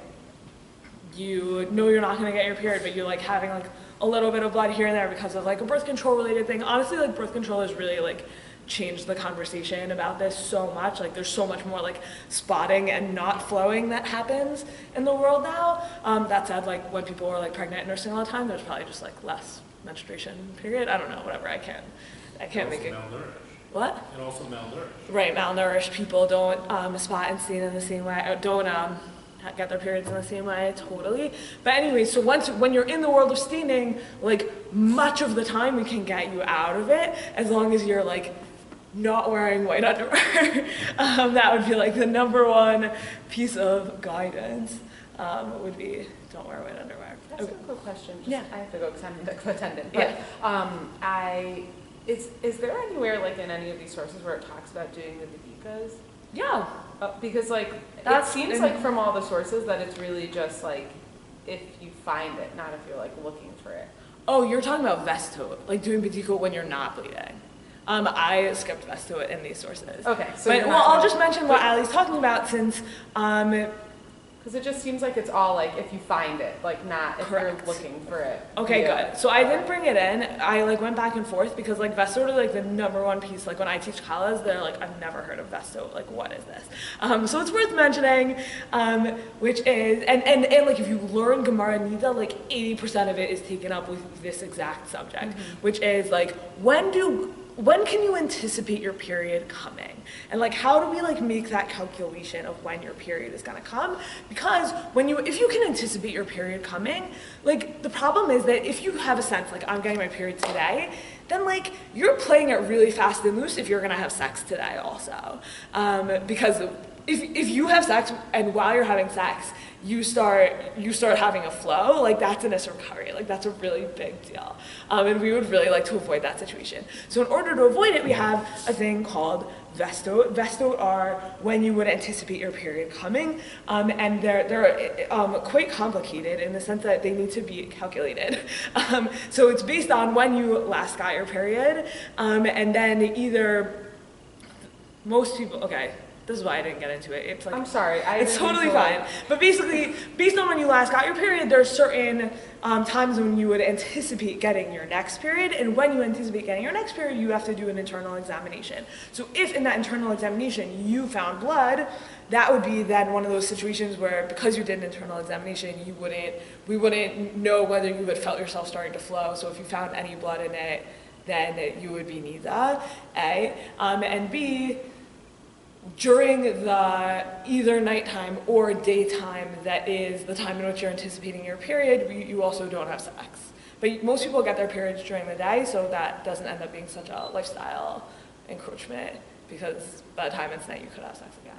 you know you're not going to get your period, but you're like having like a little bit of blood here and there because of like a birth control related thing. Honestly, like birth control has really like changed the conversation about this so much. Like there's so much more like spotting and not flowing that happens in the world now. That said, like when people were like pregnant and nursing all the time, there's probably just like less menstruation period. I don't know, whatever. I can't make it. Malnourished. What? And also malnourished. Right, malnourished people don't spot and stain in the same way. Don't get their periods in the same way, totally. But anyway, so when you're in the world of staining, like much of the time we can get you out of it as long as you're like not wearing white underwear. That would be like the number one piece of guidance, would be don't wear white underwear. That's a quick question. Yeah. I have to go because I'm the attendant. But is there anywhere like in any of these sources where it talks about doing the bedikas? Yeah. Because like it seems like from all the sources that it's really just like if you find it, not if you're like looking for it. Oh, you're talking about vestot, like doing bediko when you're not bleeding. I skipped vestot in these sources. Okay, so I'll just mention what Ali's talking about since because it just seems like it's all like if you find it, like not if Correct. you're looking for it. Okay, Yeah. good. So I didn't bring it in. I like went back and forth because like vestot are like the number one piece. Like when I teach kalas, they're like, I've never heard of vestot. Like what is this? So it's worth mentioning, which is and like if you learn Gemara Niddah, like 80% of it is taken up with this exact subject, which is like when can you anticipate your period coming? And like how do we like make that calculation of when your period is gonna come? Because if you can anticipate your period coming, like the problem is that if you have a sense like I'm getting my period today, then like you're playing it really fast and loose if you're gonna have sex today also. Because if you have sex and while you're having sex, you start having a flow, like that's an issur recovery, like that's a really big deal. And we would really like to avoid that situation. So in order to avoid it, we have a thing called vestot. Vestot are when you would anticipate your period coming, and they're quite complicated in the sense that they need to be calculated. So it's based on when you last got your period, and then either most people, okay, this is why I didn't get into it. It's like, I'm sorry. It's totally fine. But basically, based on when you last got your period, there's certain times when you would anticipate getting your next period, and when you anticipate getting your next period, you have to do an internal examination. So if in that internal examination you found blood, that would be then one of those situations where, because you did an internal examination, we wouldn't know whether you had felt yourself starting to flow. So if you found any blood in it, then you would be Niddah, A. And B, during the either nighttime or daytime, that is the time in which you're anticipating your period, you also don't have sex. But most people get their periods during the day, so that doesn't end up being such a lifestyle encroachment, because by the time it's night, you could have sex again.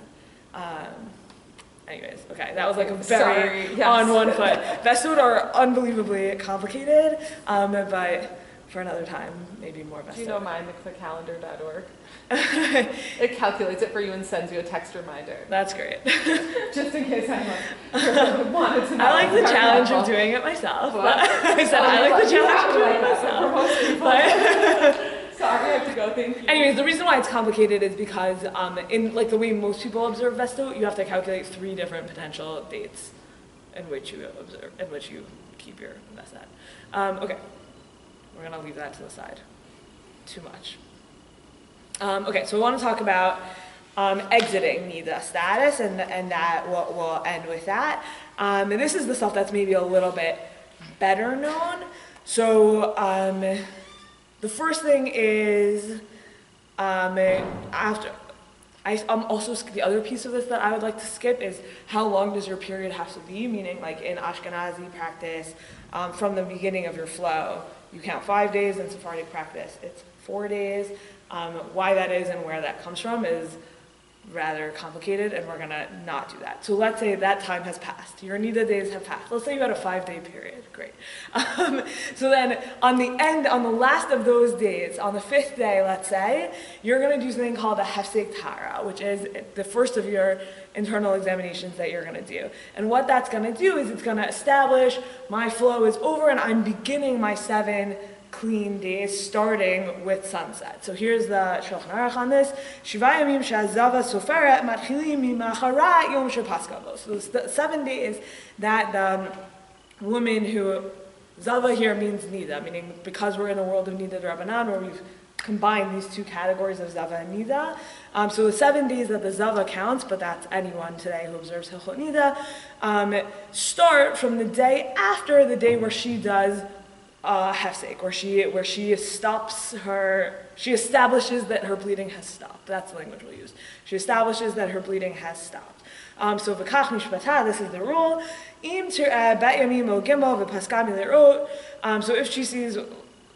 Anyways, okay, that was like a very on one foot. Vestot are unbelievably complicated, but for another time, maybe more vestot. Do you know mymikvahcalendar.org? It calculates it for you and sends you a text reminder. That's great. Just in case I wanted to know. I like the challenge of doing it myself. But I said I like the challenge of doing it myself. Sorry, I have to go. Thank you. Anyways, the reason why it's complicated is because in like the way most people observe vestot, you have to calculate 3 different potential dates in which you keep your vestot. Okay, we're gonna leave that to the side. Too much. Okay, so we want to talk about exiting Niddah status, and that we'll end with that. And this is the stuff that's maybe a little bit better known. So the first thing is also the other piece of this that I would like to skip is how long does your period have to be? Meaning, like in Ashkenazi practice, from the beginning of your flow, you count 5 days. In Sephardic practice, it's 4 days. Why that is and where that comes from is rather complicated, and we're gonna not do that. So let's say that time has passed. Your Niddah days have passed. Let's say you had a 5-day period. Great. So then on the last of those days, on the 5th day, let's say, you're gonna do something called a hefsek tara, which is the first of your internal examinations that you're gonna do. And what that's gonna do is it's gonna establish my flow is over and I'm beginning my 7 clean days starting with sunset. So here's the Shulchan Aruch on this. Shiva yamim she'azava soferet matchilim mimacharat yom shepaska bo. So the 7 days that the woman who, Zava here means Niddah, meaning because we're in a world of Niddah Rabbanit, where we've combined these 2 categories of Zava and Niddah. So the 7 days that the Zava counts, but that's anyone today who observes Hilchot Niddah, start from the day after the day where she does hefsek, where she establishes that her bleeding has stopped. That's the language we'll use. She establishes that her bleeding has stopped. So v'kach mishpata, this is the rule. Im tir'eh bet yamim o gimel v'paska milirot. So if she sees,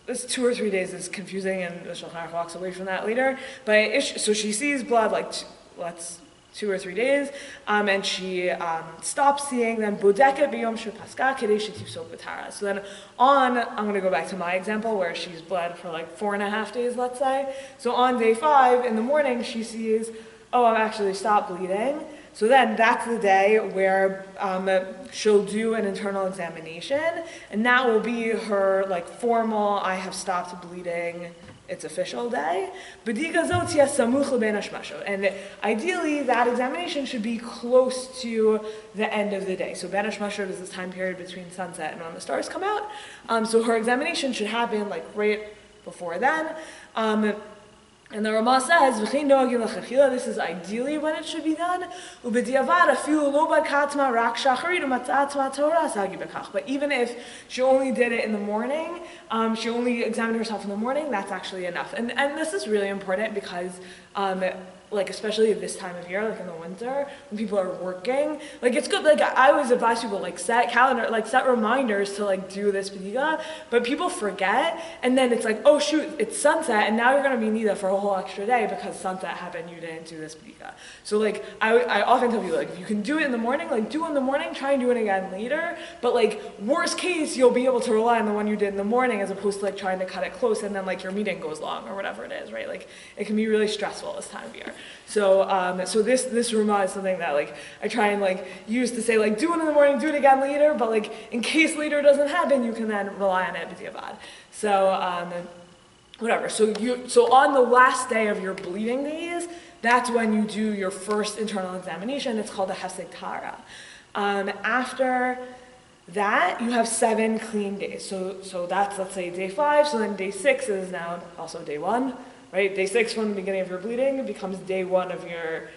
this 2 or 3 days is confusing, and the Shulchan Aruch walks away from that later. But so she sees blood like 2 or 3 days, and she stops seeing, then bodeket b'yom shepaska kedei shetifsok b'tara. So then I'm going to go back to my example where she's bled for like 4.5 days, let's say. So on day 5 in the morning, she sees, oh, I've actually stopped bleeding. So then that's the day where she'll do an internal examination, and that will be her like formal, I have stopped bleeding, it's official day. And ideally, that examination should be close to the end of the day. So Ben Hashmashot is this time period between sunset and when the stars come out. So her examination should happen like right before then. And the Ramah says, this is ideally when it should be done. But even if she only did it in the morning, she only examined herself in the morning, that's actually enough. And this is really important because like especially this time of year, like in the winter, when people are working, like it's good, like I always advise people like set reminders to like do this b'diga, but people forget, and then it's like, oh shoot, it's sunset, and now you're gonna be niddah for a whole extra day because sunset happened, you didn't do this b'diga. So like I often tell people, like if you can do it in the morning, like do it in the morning, try and do it again later, but like worst case, you'll be able to rely on the one you did in the morning as opposed to like trying to cut it close and then like your meeting goes long or whatever it is, right? Like it can be really stressful this time of year. So so this Ruma is something that like I try and like use to say like do it in the morning, do it again later, but like in case later doesn't happen, you can then rely on it b'diavad. So whatever. So on the last day of your bleeding days, that's when you do your first internal examination. It's called a hefsek tara. After that, you have 7 clean days. So that's, let's say, day 5. So then day 6 is now also day 1, right? Day 6 from the beginning of your bleeding becomes day 1 of your,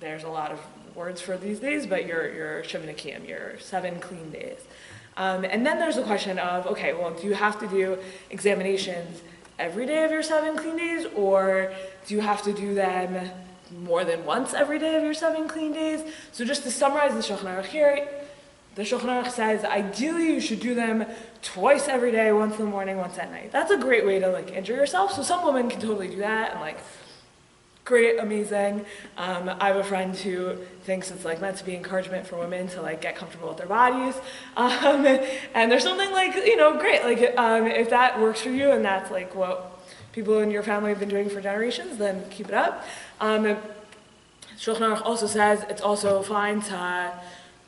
there's a lot of words for these days, but your Shivanakiyam, your 7 clean days. And then there's the question of, okay, well, do you have to do examinations every day of your 7 clean days, or do you have to do them more than once every day of your 7 clean days? So just to summarize the Shulchan Aruch here, the Shulchan Aruch says ideally you should do them twice every day, once in the morning, once at night. That's a great way to like injure yourself. So some women can totally do that and like, great, amazing. I have a friend who thinks it's like meant to be encouragement for women to like get comfortable with their bodies. And there's something like, great. Like if that works for you and that's like what people in your family have been doing for generations, then keep it up. Shulchan Aruch also says it's also fine to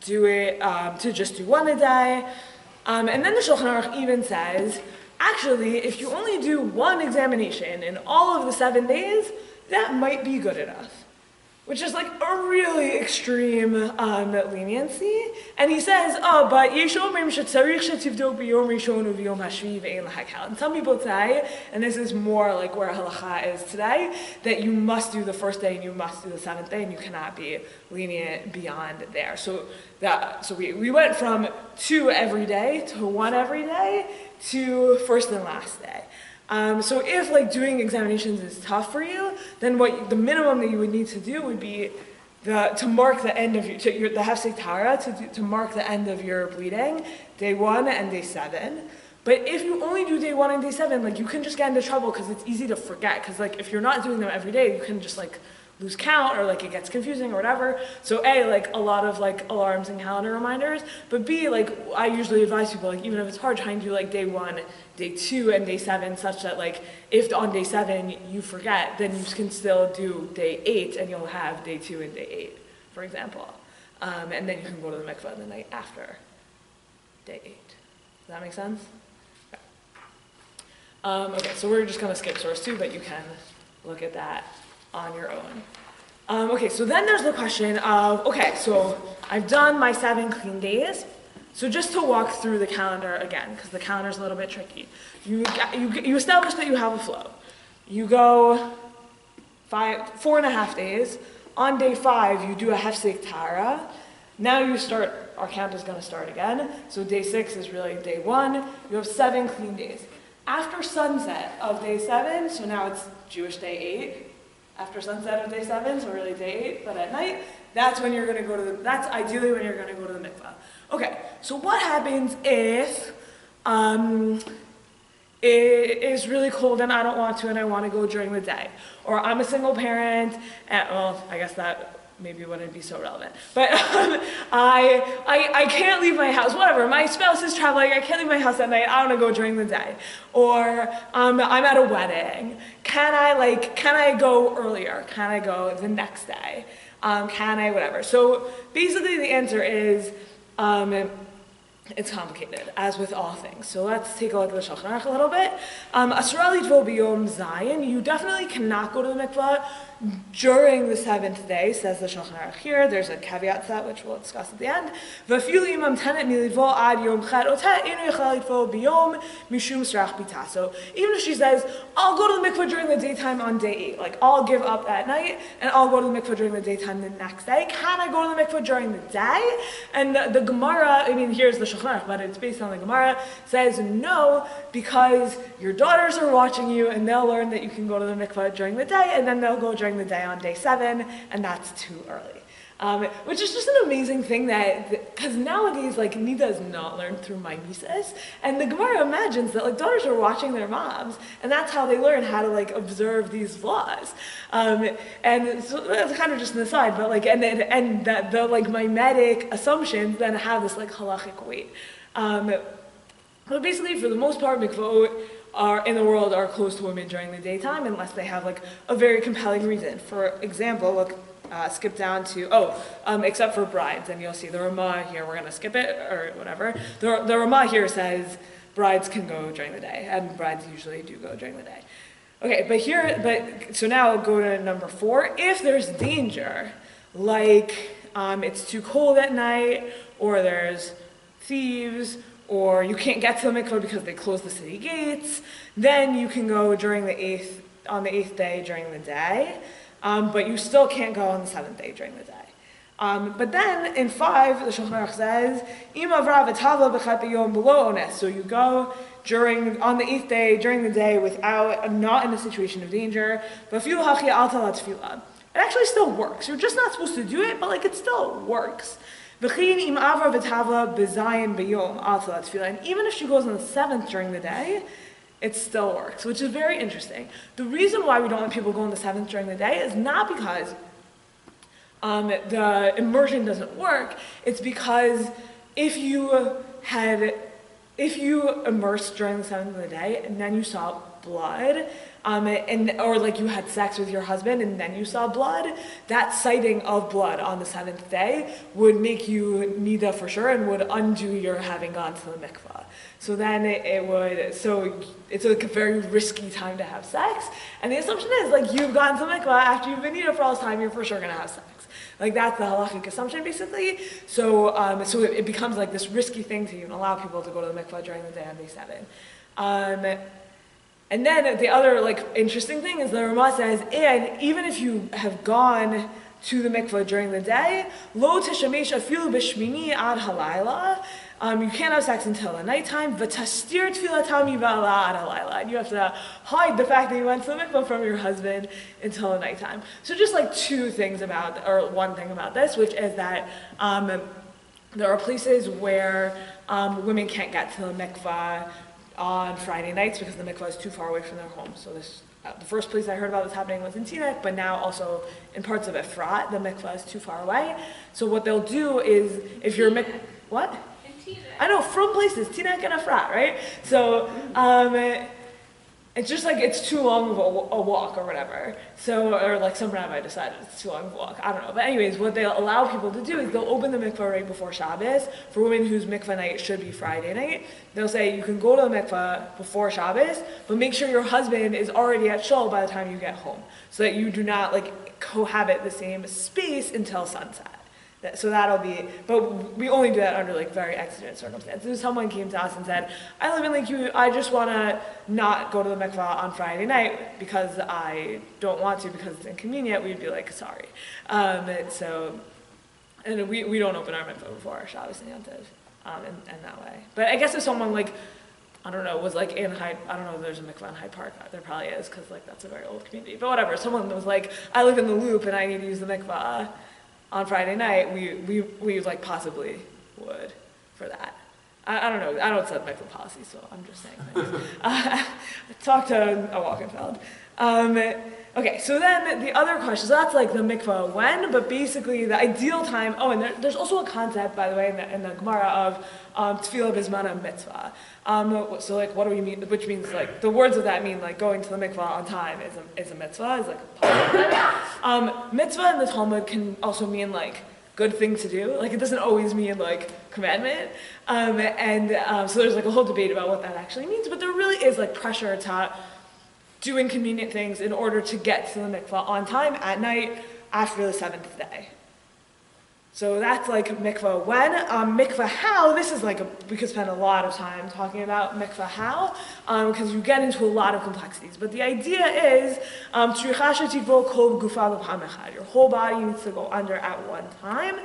do it, to just do 1 a day. And then the Shulchan Aruch even says, actually, if you only do 1 examination in all of the 7 days, that might be good enough. Which is like a really extreme leniency. And he says, but and some people say, and this is more like where Halacha is today, that you must do the first day and you must do the 7th day and you cannot be lenient beyond there. So we went from 2 every day to 1 every day to first and last day. So if like doing examinations is tough for you, then the minimum that you would need to do would be to mark the end of the hefsek tara, to mark the end of your bleeding, day 1 and day 7. But if you only do day 1 and day 7, like you can just get into trouble because it's easy to forget. Because like if you're not doing them every day, you can just like lose count or like it gets confusing or whatever. So A, like a lot of like alarms and calendar reminders, but B, like I usually advise people, like even if it's hard, trying to do like day 1, day 2, and day 7 such that like if on day 7 you forget, then you can still do day 8 and you'll have day 2 and day 8, for example. And then you can go to the mikveh the night after day 8. Does that make sense? Okay, so we're just going to skip source 2, but you can look at that on your own. Okay, so then there's the question of, okay, so I've done my 7 clean days. So just to walk through the calendar again, because the calendar is a little bit tricky. You establish that you have a flow. You go 4.5 days. On day 5, you do a hefsek tara. Now our count is going to start again. So day 6 is really day 1. You have 7 clean days. After sunset of day 7, so now it's Jewish day 8. After sunset of day 7, so really day 8, but at night, that's when you're going to go to that's ideally when you're going to go to the mikveh. Okay, so what happens if it is really cold and I don't want to and I want to go during the day? Or I'm a single parent, and, well, I guess that maybe wouldn't be so relevant. But I can't leave my house, whatever, my spouse is traveling, I can't leave my house at night, I want to go during the day. Or I'm at a wedding, can I go earlier? Can I go the next day? Can I, whatever. So basically the answer is, it's complicated, as with all things. So let's take a look at the Shulchan Aruch a little bit. Asra litvo b'yom zayin, you definitely cannot go to the mikveh during the 7th day, says the Shulchan Aruch here. There's a caveat to that, which we'll discuss at the end. V'afilu imam tenet militvo ad yom chet otet inu yachal litvo b'yom mishum strach bita. So even if she says, I'll go to the mikveh during the daytime on day 8, like I'll give up at night and I'll go to the mikveh during the daytime the next day, can I go to the mikveh during the day? And the Gemara, here's the Shulchan Shulchan Aruch, but it's based on the Gemara, says no, because your daughters are watching you and they'll learn that you can go to the mikvah during the day, and then they'll go during the day on day 7, and that's too early. Which is just an amazing thing because nowadays, like, Niddah is not learned through mimesis, and the Gemara imagines that, like, daughters are watching their moms, and that's how they learn how to, like, observe these laws. And so that's kind of just an aside, but, like, and that the, like, mimetic assumptions then have this, like, halachic weight. But basically, for the most part, mikvot in the world are closed to women during the daytime, unless they have, like, a very compelling reason. For example, look, skip down to, except for brides, and you'll see the Ramah here, we're going to skip it, or whatever. The Ramah here says brides can go during the day, and brides usually do go during the day. Okay, so now go to number 4. If there's danger, like it's too cold at night, or there's thieves, or you can't get to the mikvah because they close the city gates, then you can go on the 8th day during the day. But you still can't go on the 7th day during the day. But then in 5, the Shulchan Aruch says, Im avra v'tavla b'chat b'yom below ones. So you go on the 8th day during the day not in a situation of danger. V'afilu hachi al talat tefillah. It actually still works. You're just not supposed to do it, but, like, it still works. V'chin im avra v'tavla b'zayin b'yom al talat tefillah. And even if she goes on the 7th during the day, it still works, which is very interesting. The reason why we don't let people go on the 7th during the day is not because the immersion doesn't work. It's because if you immersed during the 7th of the day and then you saw blood, or like you had sex with your husband and then you saw blood, that sighting of blood on the 7th day would make you niddah for sure and would undo your having gone to the mikvah. So then it's like a very risky time to have sex. And the assumption is, like, you've gone to the mikvah after you've been niddah for all this time, you're for sure going to have sex. Like, that's the halachic assumption, basically. So it becomes like this risky thing to even allow people to go to the mikvah during the day on day 7. And then the other, like, interesting thing is the Ramah says, and even if you have gone to the mikvah during the day, lo tishamesh afilu b'shmini ad halayla. You can't have sex until the nighttime. V'tastir tfilatami v'ala ad halayla. And you have to hide the fact that you went to the mikvah from your husband until the nighttime. So just like one thing about this, which is that there are places where women can't get to the mikvah on Friday nights because the mikvah is too far away from their home. So the first place I heard about this happening was in Teaneck, but now also in parts of Efrat, the mikvah is too far away. So what they'll do is, if you're what? In Teaneck. I know, from places, Teaneck and Efrat, right? So it's just like it's too long of a walk or whatever. So, or like some rabbi decided it's too long of a walk. I don't know. But anyways, what they'll allow people to do is they'll open the mikvah right before Shabbos. For women whose mikvah night should be Friday night, they'll say you can go to the mikvah before Shabbos, but make sure your husband is already at shul by the time you get home, so that you do not like cohabit the same space until sunset. So that'll be, but we only do that under like very exigent circumstances. Someone came to us and said, I live in Lakeview, I just want to not go to the mikvah on Friday night because I don't want to because it's inconvenient. We'd be like, sorry. And we don't open our mikvah before our Shabbos and Yom Tov, and that way. But I guess if someone like, I don't know, was like in I don't know if there's a mikvah in Hyde Park. There probably is because like that's a very old community. But whatever, someone was like, I live in the Loop and I need to use the mikvah on Friday night, we like possibly would for that. I don't know. I don't set mikvah policy, so I'm just saying things. Talk to a Walkenfeld. Okay, so then the other question, so that's like the mikvah when, but basically the ideal time, and there's also a concept, by the way, in the Gemara of tefillah b'zman mitzvah. So like, what do we mean, which means like, the words of that mean like going to the mikvah on time is a mitzvah, is like a mitzvah in the Talmud can also mean like good thing to do, like it doesn't always mean like commandment, so there's like a whole debate about what that actually means, but there really is like pressure to do inconvenient things in order to get to the mikvah on time at night after the 7th day. So that's like mikvah when. Mikvah how, this is like, we could spend a lot of time talking about mikvah how, because you get into a lot of complexities. But the idea is, your whole body needs to go under at one time.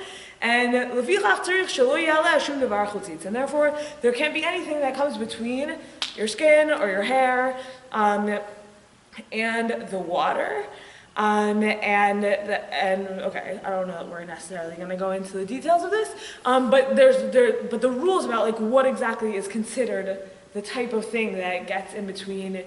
And therefore, there can't be anything that comes between your skin or your hair and the water. Okay, I don't know that we're necessarily going to go into the details of this, but but the rules about like what exactly is considered the type of thing that gets in between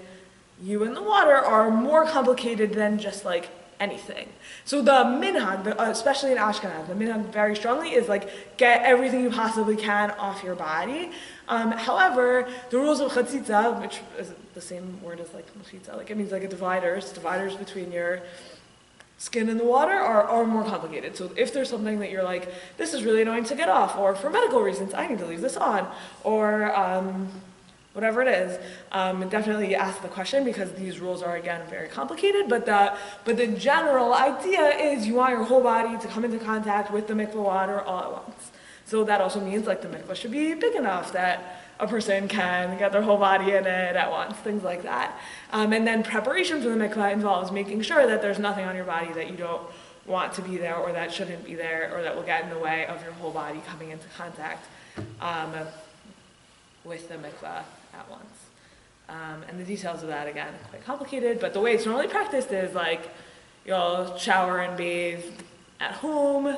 you and the water are more complicated than just like anything. So the minhag, especially in Ashkenaz, the minhag very strongly is like get everything you possibly can off your body. However, the rules of chatzitza, which is the same word as like mechitza, like it means like dividers between your skin and the water are more complicated. So if there's something that you're like, this is really annoying to get off, or for medical reasons, I need to leave this on, or whatever it is, definitely ask the question because these rules are again very complicated. But the general idea is you want your whole body to come into contact with the mikvah water all at once. So that also means like the mikvah should be big enough that a person can get their whole body in it at once, things like that. And then preparation for the mikvah involves making sure that there's nothing on your body that you don't want to be there or that shouldn't be there or that will get in the way of your whole body coming into contact with the mikvah at once. And the details of that, again, are quite complicated, but the way it's normally practiced is like you'll shower and bathe at home,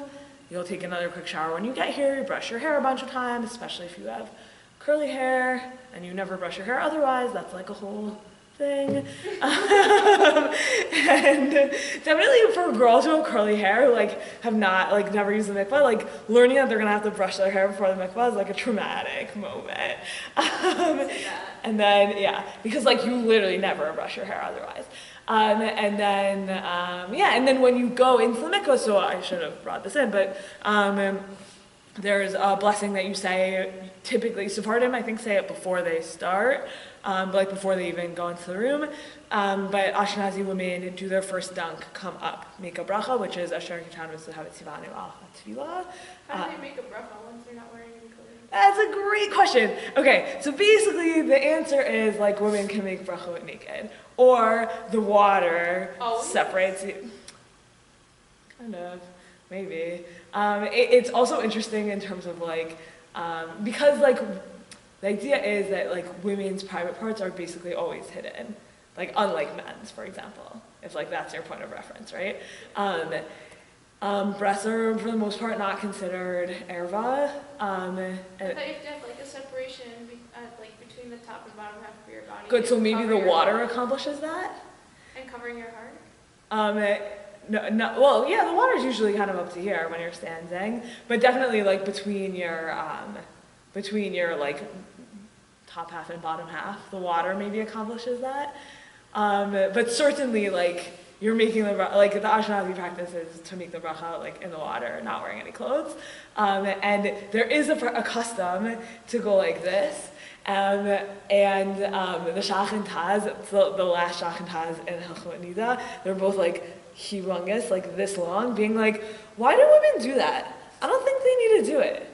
you'll take another quick shower when you get here, you brush your hair a bunch of times, especially if you have curly hair and you never brush your hair otherwise, that's like a whole thing. And definitely for girls who have curly hair, like have not, like never used the mikvah, like learning that they're gonna have to brush their hair before the mikvah is like a traumatic moment. And then, yeah, because like you literally never brush your hair otherwise. And then when you go into the mikvah, so I should have brought this in, but there's a blessing that you say, typically Sephardim, I think, say it before they start, like before they even go into the room. But Ashkenazi women do their first dunk, come up, make a bracha, which is Asher Kitanu V'Zahav Tzivanu Al HaTfilah. How do they make a bracha once they're not wearing any clothing? That's a great question. Okay, so basically the answer is like women can make bracha naked, or the water separates you. Kind of, maybe. It's also interesting in terms of like, because like the idea is that like women's private parts are basically always hidden, like unlike men's, for example, if like that's your point of reference, right? Breasts are for the most part not considered erva. I thought you have to have like a separation like between the top and bottom half of your body. Good, so maybe the water accomplishes that? And covering your heart? No, well, yeah, the water's usually kind of up to here when you're standing, but definitely like between your like top half and bottom half, the water maybe accomplishes that. But certainly like you're making like the Ashkenazi practice is to make the bracha like in the water, not wearing any clothes. And there is a custom to go like this. And the Shach and Taz, the last Shach and Taz and Niddah, they're both like humongous, like this long, being like, why do women do that? I don't think they need to do it.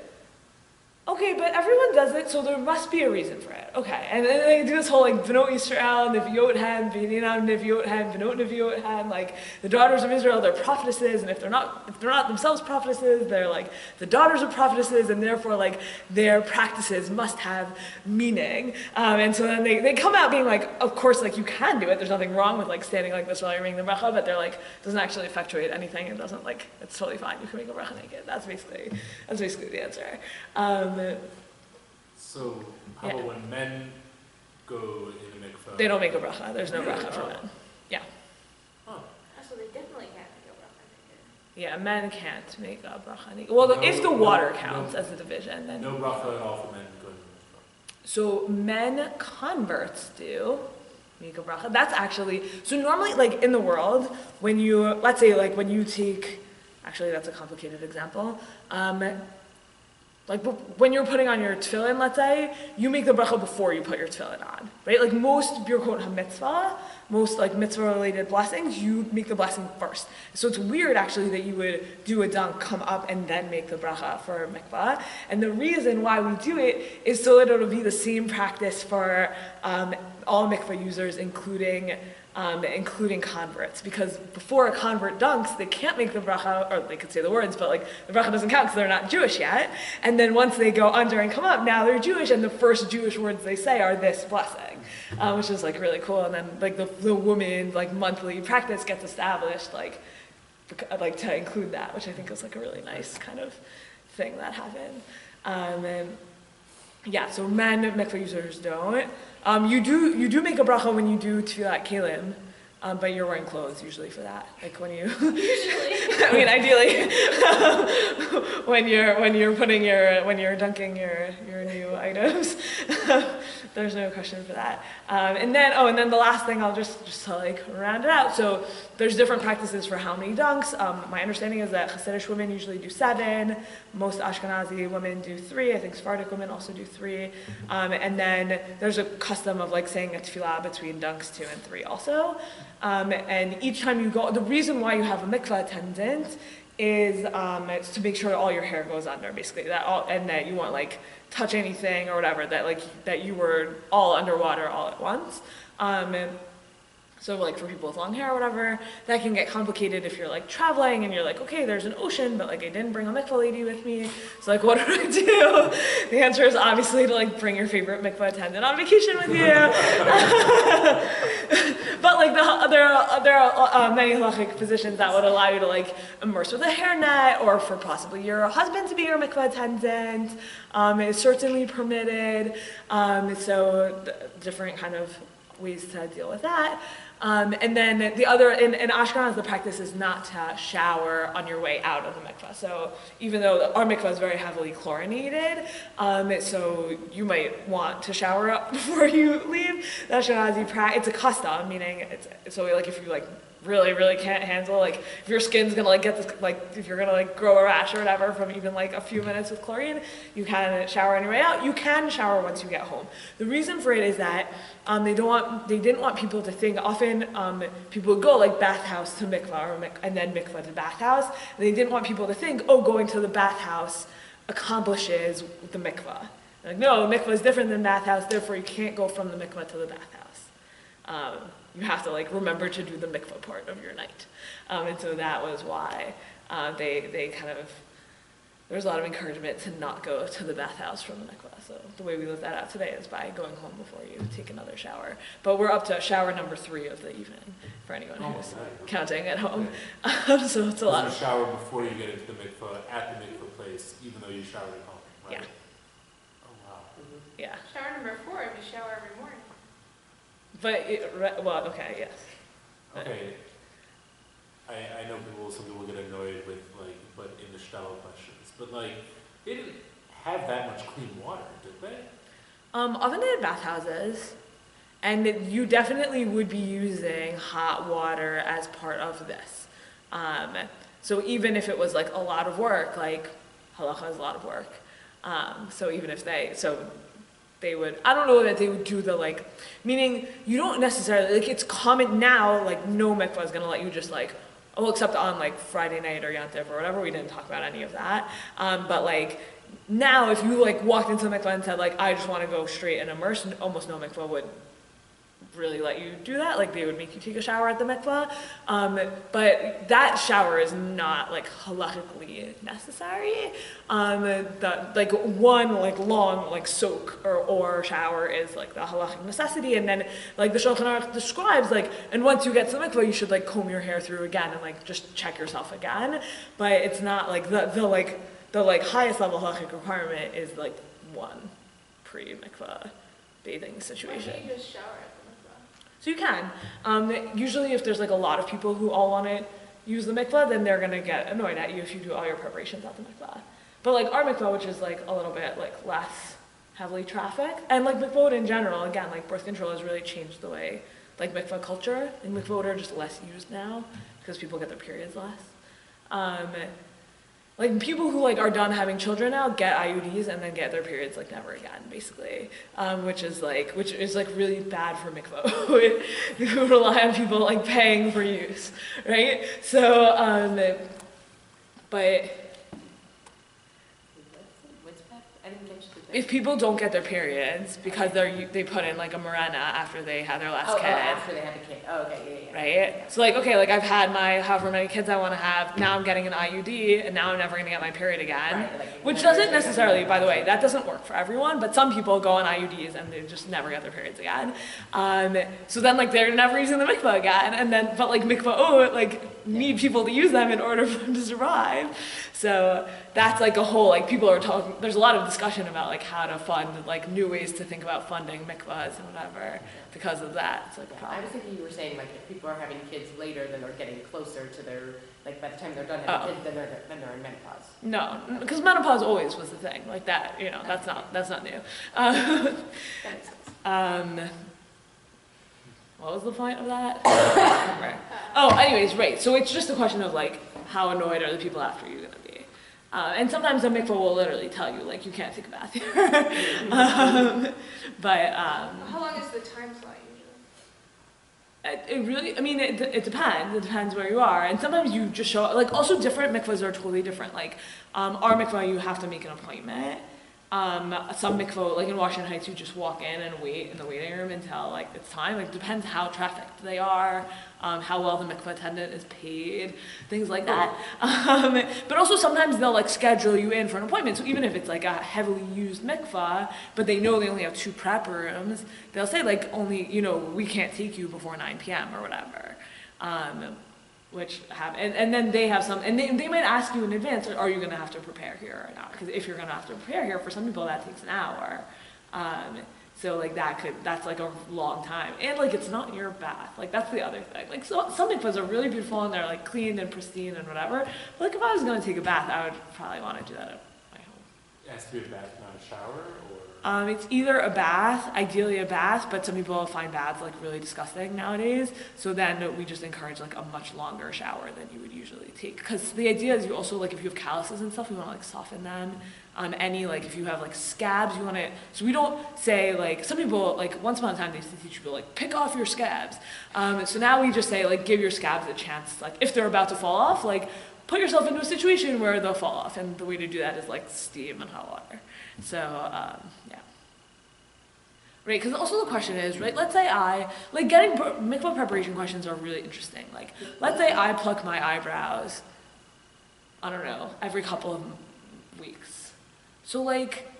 Okay, but everyone does it, so there must be a reason for it. Okay, and then they do this whole like Bnot Yisrael, Neviot Hen, B'ninam Neviot Hen, Bnot Neviot Hen, like the daughters of Israel, they're prophetesses, and if they're not themselves prophetesses, they're like the daughters of prophetesses, and therefore like their practices must have meaning. And so then they come out being like, of course, like you can do it. There's nothing wrong with like standing like this while you're making the bracha, but they're like, it doesn't actually effectuate anything. It doesn't like, it's totally fine. You can make a bracha naked. That's basically the answer. So how about when men go in the mikvah? They don't make a bracha. There's no bracha for men. Yeah. Huh. So they definitely can't make a bracha naked. Yeah, men can't make a bracha naked. Well, if the water counts as a division, then no bracha at all for men going to the mikvah. So men converts do make a bracha. That's actually, so normally like in the world, when you, let's say like when you take, actually that's a complicated example. like when you're putting on your tefillin, let's say, you make the bracha before you put your tefillin on, right? Like most birkot ha-mitzvah, most like mitzvah-related blessings, you make the blessing first. So it's weird actually that you would do a dunk, come up, and then make the bracha for mikvah. And the reason why we do it is so that it'll be the same practice for all mikvah users, including converts, because before a convert dunks, they can't make the bracha, or they could say the words, but like the bracha doesn't count because they're not Jewish yet. And then once they go under and come up, now they're Jewish, and the first Jewish words they say are this blessing, which is like really cool. And then like the woman like monthly practice gets established, like to include that, which I think is like a really nice kind of thing that happened. And yeah, so men mikvah users don't. You do make a bracha when you do tefillat kelim, but you're wearing clothes usually for that. Like when you Usually. I mean, ideally, when you're dunking your new items, there's no question for that. And then the last thing, I'll just to like round it out. So there's different practices for how many dunks. My understanding is that Hasidic women usually do 7. Most Ashkenazi women do 3. I think Sephardic women also do 3. And then there's a custom of like saying a tefillah between dunks 2 and 3 also. And each time you go, the reason why you have a mikvah attendant is it's to make sure that all your hair goes under, basically, and that you won't like touch anything or whatever, that you were all underwater all at once. So like for people with long hair or whatever, that can get complicated if you're like traveling and you're like, okay, there's an ocean, but like I didn't bring a mikvah lady with me. So like, what do I do? The answer is obviously to like bring your favorite mikvah attendant on vacation with you. But like there are many halachic positions that would allow you to like immerse with a hairnet, or for possibly your husband to be your mikvah attendant. Is certainly permitted. So different kind of ways to deal with that. And then the other, in Ashkenaz, the practice is not to shower on your way out of the mikvah. So even though our mikvah is very heavily chlorinated, so you might want to shower up before you leave. The Ashkenazi practice, it's a custom, meaning so like if you like really can't handle, like if your skin's gonna like get this, like if you're gonna like grow a rash or whatever from even like a few minutes with chlorine, you can shower on your way out. You can shower once you get home. The reason for it is that they didn't want people to think, often people would go like bathhouse to mikvah and then mikvah to bathhouse. And they didn't want people to think, oh, going to the bathhouse accomplishes the mikvah. Like, no, mikvah is different than bathhouse, therefore you can't go from the mikvah to the bathhouse. You have to like remember to do the mikvah part of your night. And so that was why they kind of, there was a lot of encouragement to not go to the bathhouse from the mikvah. So the way we live that out today is by going home before you take another shower. But we're up to shower number 3 of the evening for anyone who's counting at home. So it's a lot. You shower before you get into the mikvah at the mikvah place, even though you showered at home, right? Yeah. Oh wow. Yeah. Shower number 4, if you shower every morning. But well, okay, yes. Okay. I know some people get annoyed with like, but in the shtetl questions, but like, they didn't have that much clean water, did they? Often they had bathhouses, and you definitely would be using hot water as part of this. So even if it was like a lot of work, like halacha is a lot of work. So even if they would, I don't know that they would do the like, meaning you don't necessarily, like it's common now, like no mikvah is gonna let you just like, oh, except on like Friday night or Yantiv or whatever, we didn't talk about any of that. But like now if you like walked into the mikvah and said like, I just wanna go straight and immerse, almost no mikvah would really let you do that. Like they would make you take a shower at the mikvah. But that shower is not like halachically necessary. Like one like long like soak or shower is like the halachic necessity, and then like the Shulchan Aruch describes like, and once you get to the mikvah you should like comb your hair through again and like just check yourself again. But it's not like the highest level halachic requirement is like one pre-mikvah bathing situation. Why can't you just shower at the mikvah? So you can. Usually if there's like a lot of people who all want to use the mikvah, then they're going to get annoyed at you if you do all your preparations at the mikvah. But like our mikvah, which is like a little bit like less heavily trafficked, and like mikvah in general, again, like birth control has really changed the way, like mikvah culture, and mikvah are just less used now because people get their periods less. like people who like are done having children now get IUDs and then get their periods like never again, basically, which is like really bad for mikvah who rely on people like paying for use, right? So, but if people don't get their periods because they put in like a morena after they had their last kid. After they had a kid. Oh, okay, yeah. Right? Yeah. So like, okay, like I've had my however many kids I want to have, now I'm getting an IUD, and now I'm never going to get my period again. Right, like, which doesn't necessarily, by the way, that doesn't work for everyone, but some people go on IUDs and they just never get their periods again. So then like they're never using the mikvah again, and then, but like mikvah, like need people to use them in order for them to survive. So that's like a whole, like people are talking, there's a lot of discussion about like how to fund, like new ways to think about funding mikvahs and whatever because of that. It's like a problem. I was thinking you were saying like if people are having kids later, then they're getting closer to their, like by the time they're done having kids, then they're in menopause. No, because menopause always was the thing, like that, you know, that's not new. That makes sense. What was the point of that? Right. Oh, anyways, right. So it's just a question of like, how annoyed are the people after you gonna be? And sometimes the mikvah will literally tell you, like, you can't take a bath here. How long is the time slot usually? It really, I mean, it depends. It depends where you are. And sometimes you just show up, like, also different mikvahs are totally different. Like, our mikvah, you have to make an appointment. Some mikvah, like in Washington Heights, you just walk in and wait in the waiting room until like it's time. Like depends how trafficked they are, how well the mikvah attendant is paid, things like that. But also sometimes they'll like schedule you in for an appointment. So even if it's like a heavily used mikvah, but they know they only have 2 prep rooms, they'll say like only, you know, we can't take you before 9 p.m. or whatever. Which have, and then they have some, and they might ask you in advance, are you going to have to prepare here or not? Because if you're going to have to prepare here, for some people that takes an hour. So like that's like a long time. And like it's not your bath. Like that's the other thing. Like so, some mikvahs are really beautiful and they're like clean and pristine and whatever. But like if I was going to take a bath, I would probably want to do that at my home. It has to be a bath, not a shower, or? It's either a bath, ideally a bath, but some people find baths like really disgusting nowadays. So then we just encourage like a much longer shower than you would usually take. Because the idea is you also like if you have calluses and stuff, you want to like soften them. Any like if you have like scabs, you want to. So we don't say like some people like once upon a time they used to teach people like pick off your scabs. So now we just say like give your scabs a chance. Like if they're about to fall off, like put yourself into a situation where they'll fall off. And the way to do that is like steam and hot water. So, yeah. Right, because also the question is, right, let's say getting mikvah preparation questions are really interesting. Like, let's say I pluck my eyebrows, I don't know, every couple of weeks. So, like,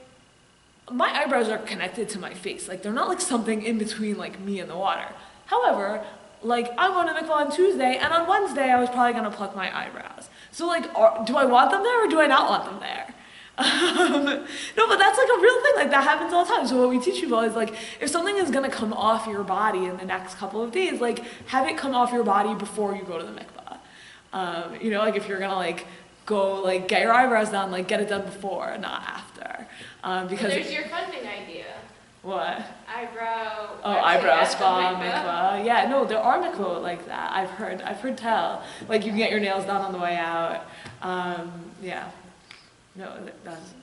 my eyebrows are connected to my face. Like, they're not, like, something in between, like, me and the water. However, like, I'm going to mikvah on Tuesday, and on Wednesday I was probably going to pluck my eyebrows. So, like, do I want them there or do I not want them there? No, but that's like a real thing, like that happens all the time. So what we teach people is like, if something is gonna come off your body in the next couple of days, like have it come off your body before you go to the mikvah. You know, like if you're gonna like go like get your eyebrows done, like get it done before, not after. Because There's your funding idea. What? Eyebrow. Eyebrow spa, mikvah. Yeah, no, there are mikvah like that. I've heard tell. Like you can get your nails done on the way out. Yeah. No,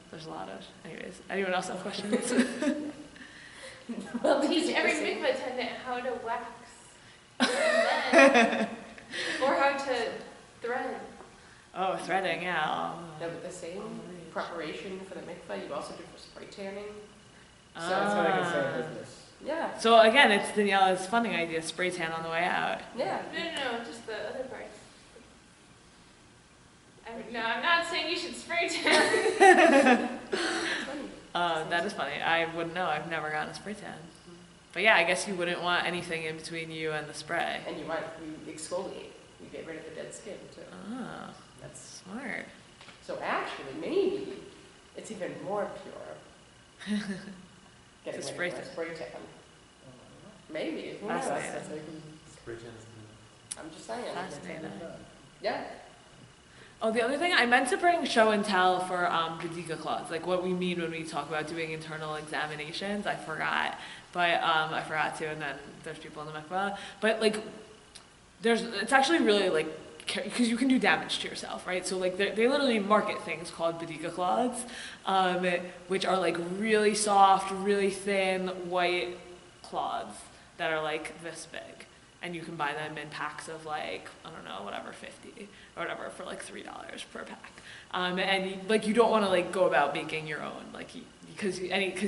there's a lot of, anyways. Anyone else have questions? Well, teach every mikvah attendant how to wax. And then, or how to thread. Oh, threading, yeah. The same preparation for the mikvah you also do for spray tanning. So it's like a side business. Yeah. So again, it's Daniela's funding idea, spray tan on the way out. Yeah. No, just the other parts. No, I'm not saying you should spray tan. That is funny. I wouldn't know. I've never gotten a spray tan. But yeah, I guess you wouldn't want anything in between you and the spray. And you exfoliate. You get rid of the dead skin too. Oh, That's smart. So actually, maybe it's even more pure. Getting To rid of a spray tan. Maybe. Who knows? Fascinating. Spray tans. I'm just saying. Fascinating. Yeah. Oh, the other thing, I meant to bring show and tell for Beit clause, like what we mean when we talk about doing internal examinations. I forgot, but and then there's people in the mikvah. But like, it's actually really like because you can do damage to yourself, right? So like they literally market things called badika cloths, which are like really soft, really thin white cloths that are like this big. And you can buy them in packs of like, I don't know, whatever, 50 or whatever for like $3 per pack. And like you don't want to like go about making your own, like because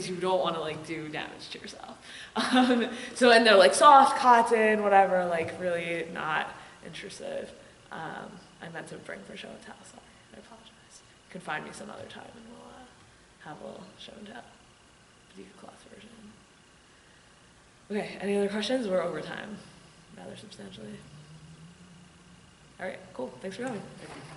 you don't want to like do damage to yourself. So and they're like soft cotton, whatever, like really not intrusive. I meant to bring for show and tell, sorry, I apologize. You can find me some other time and we'll have a little show and tell, badika cloth version. Okay, any other questions? We're over time, rather substantially. All right, cool, thanks for coming. Thank you.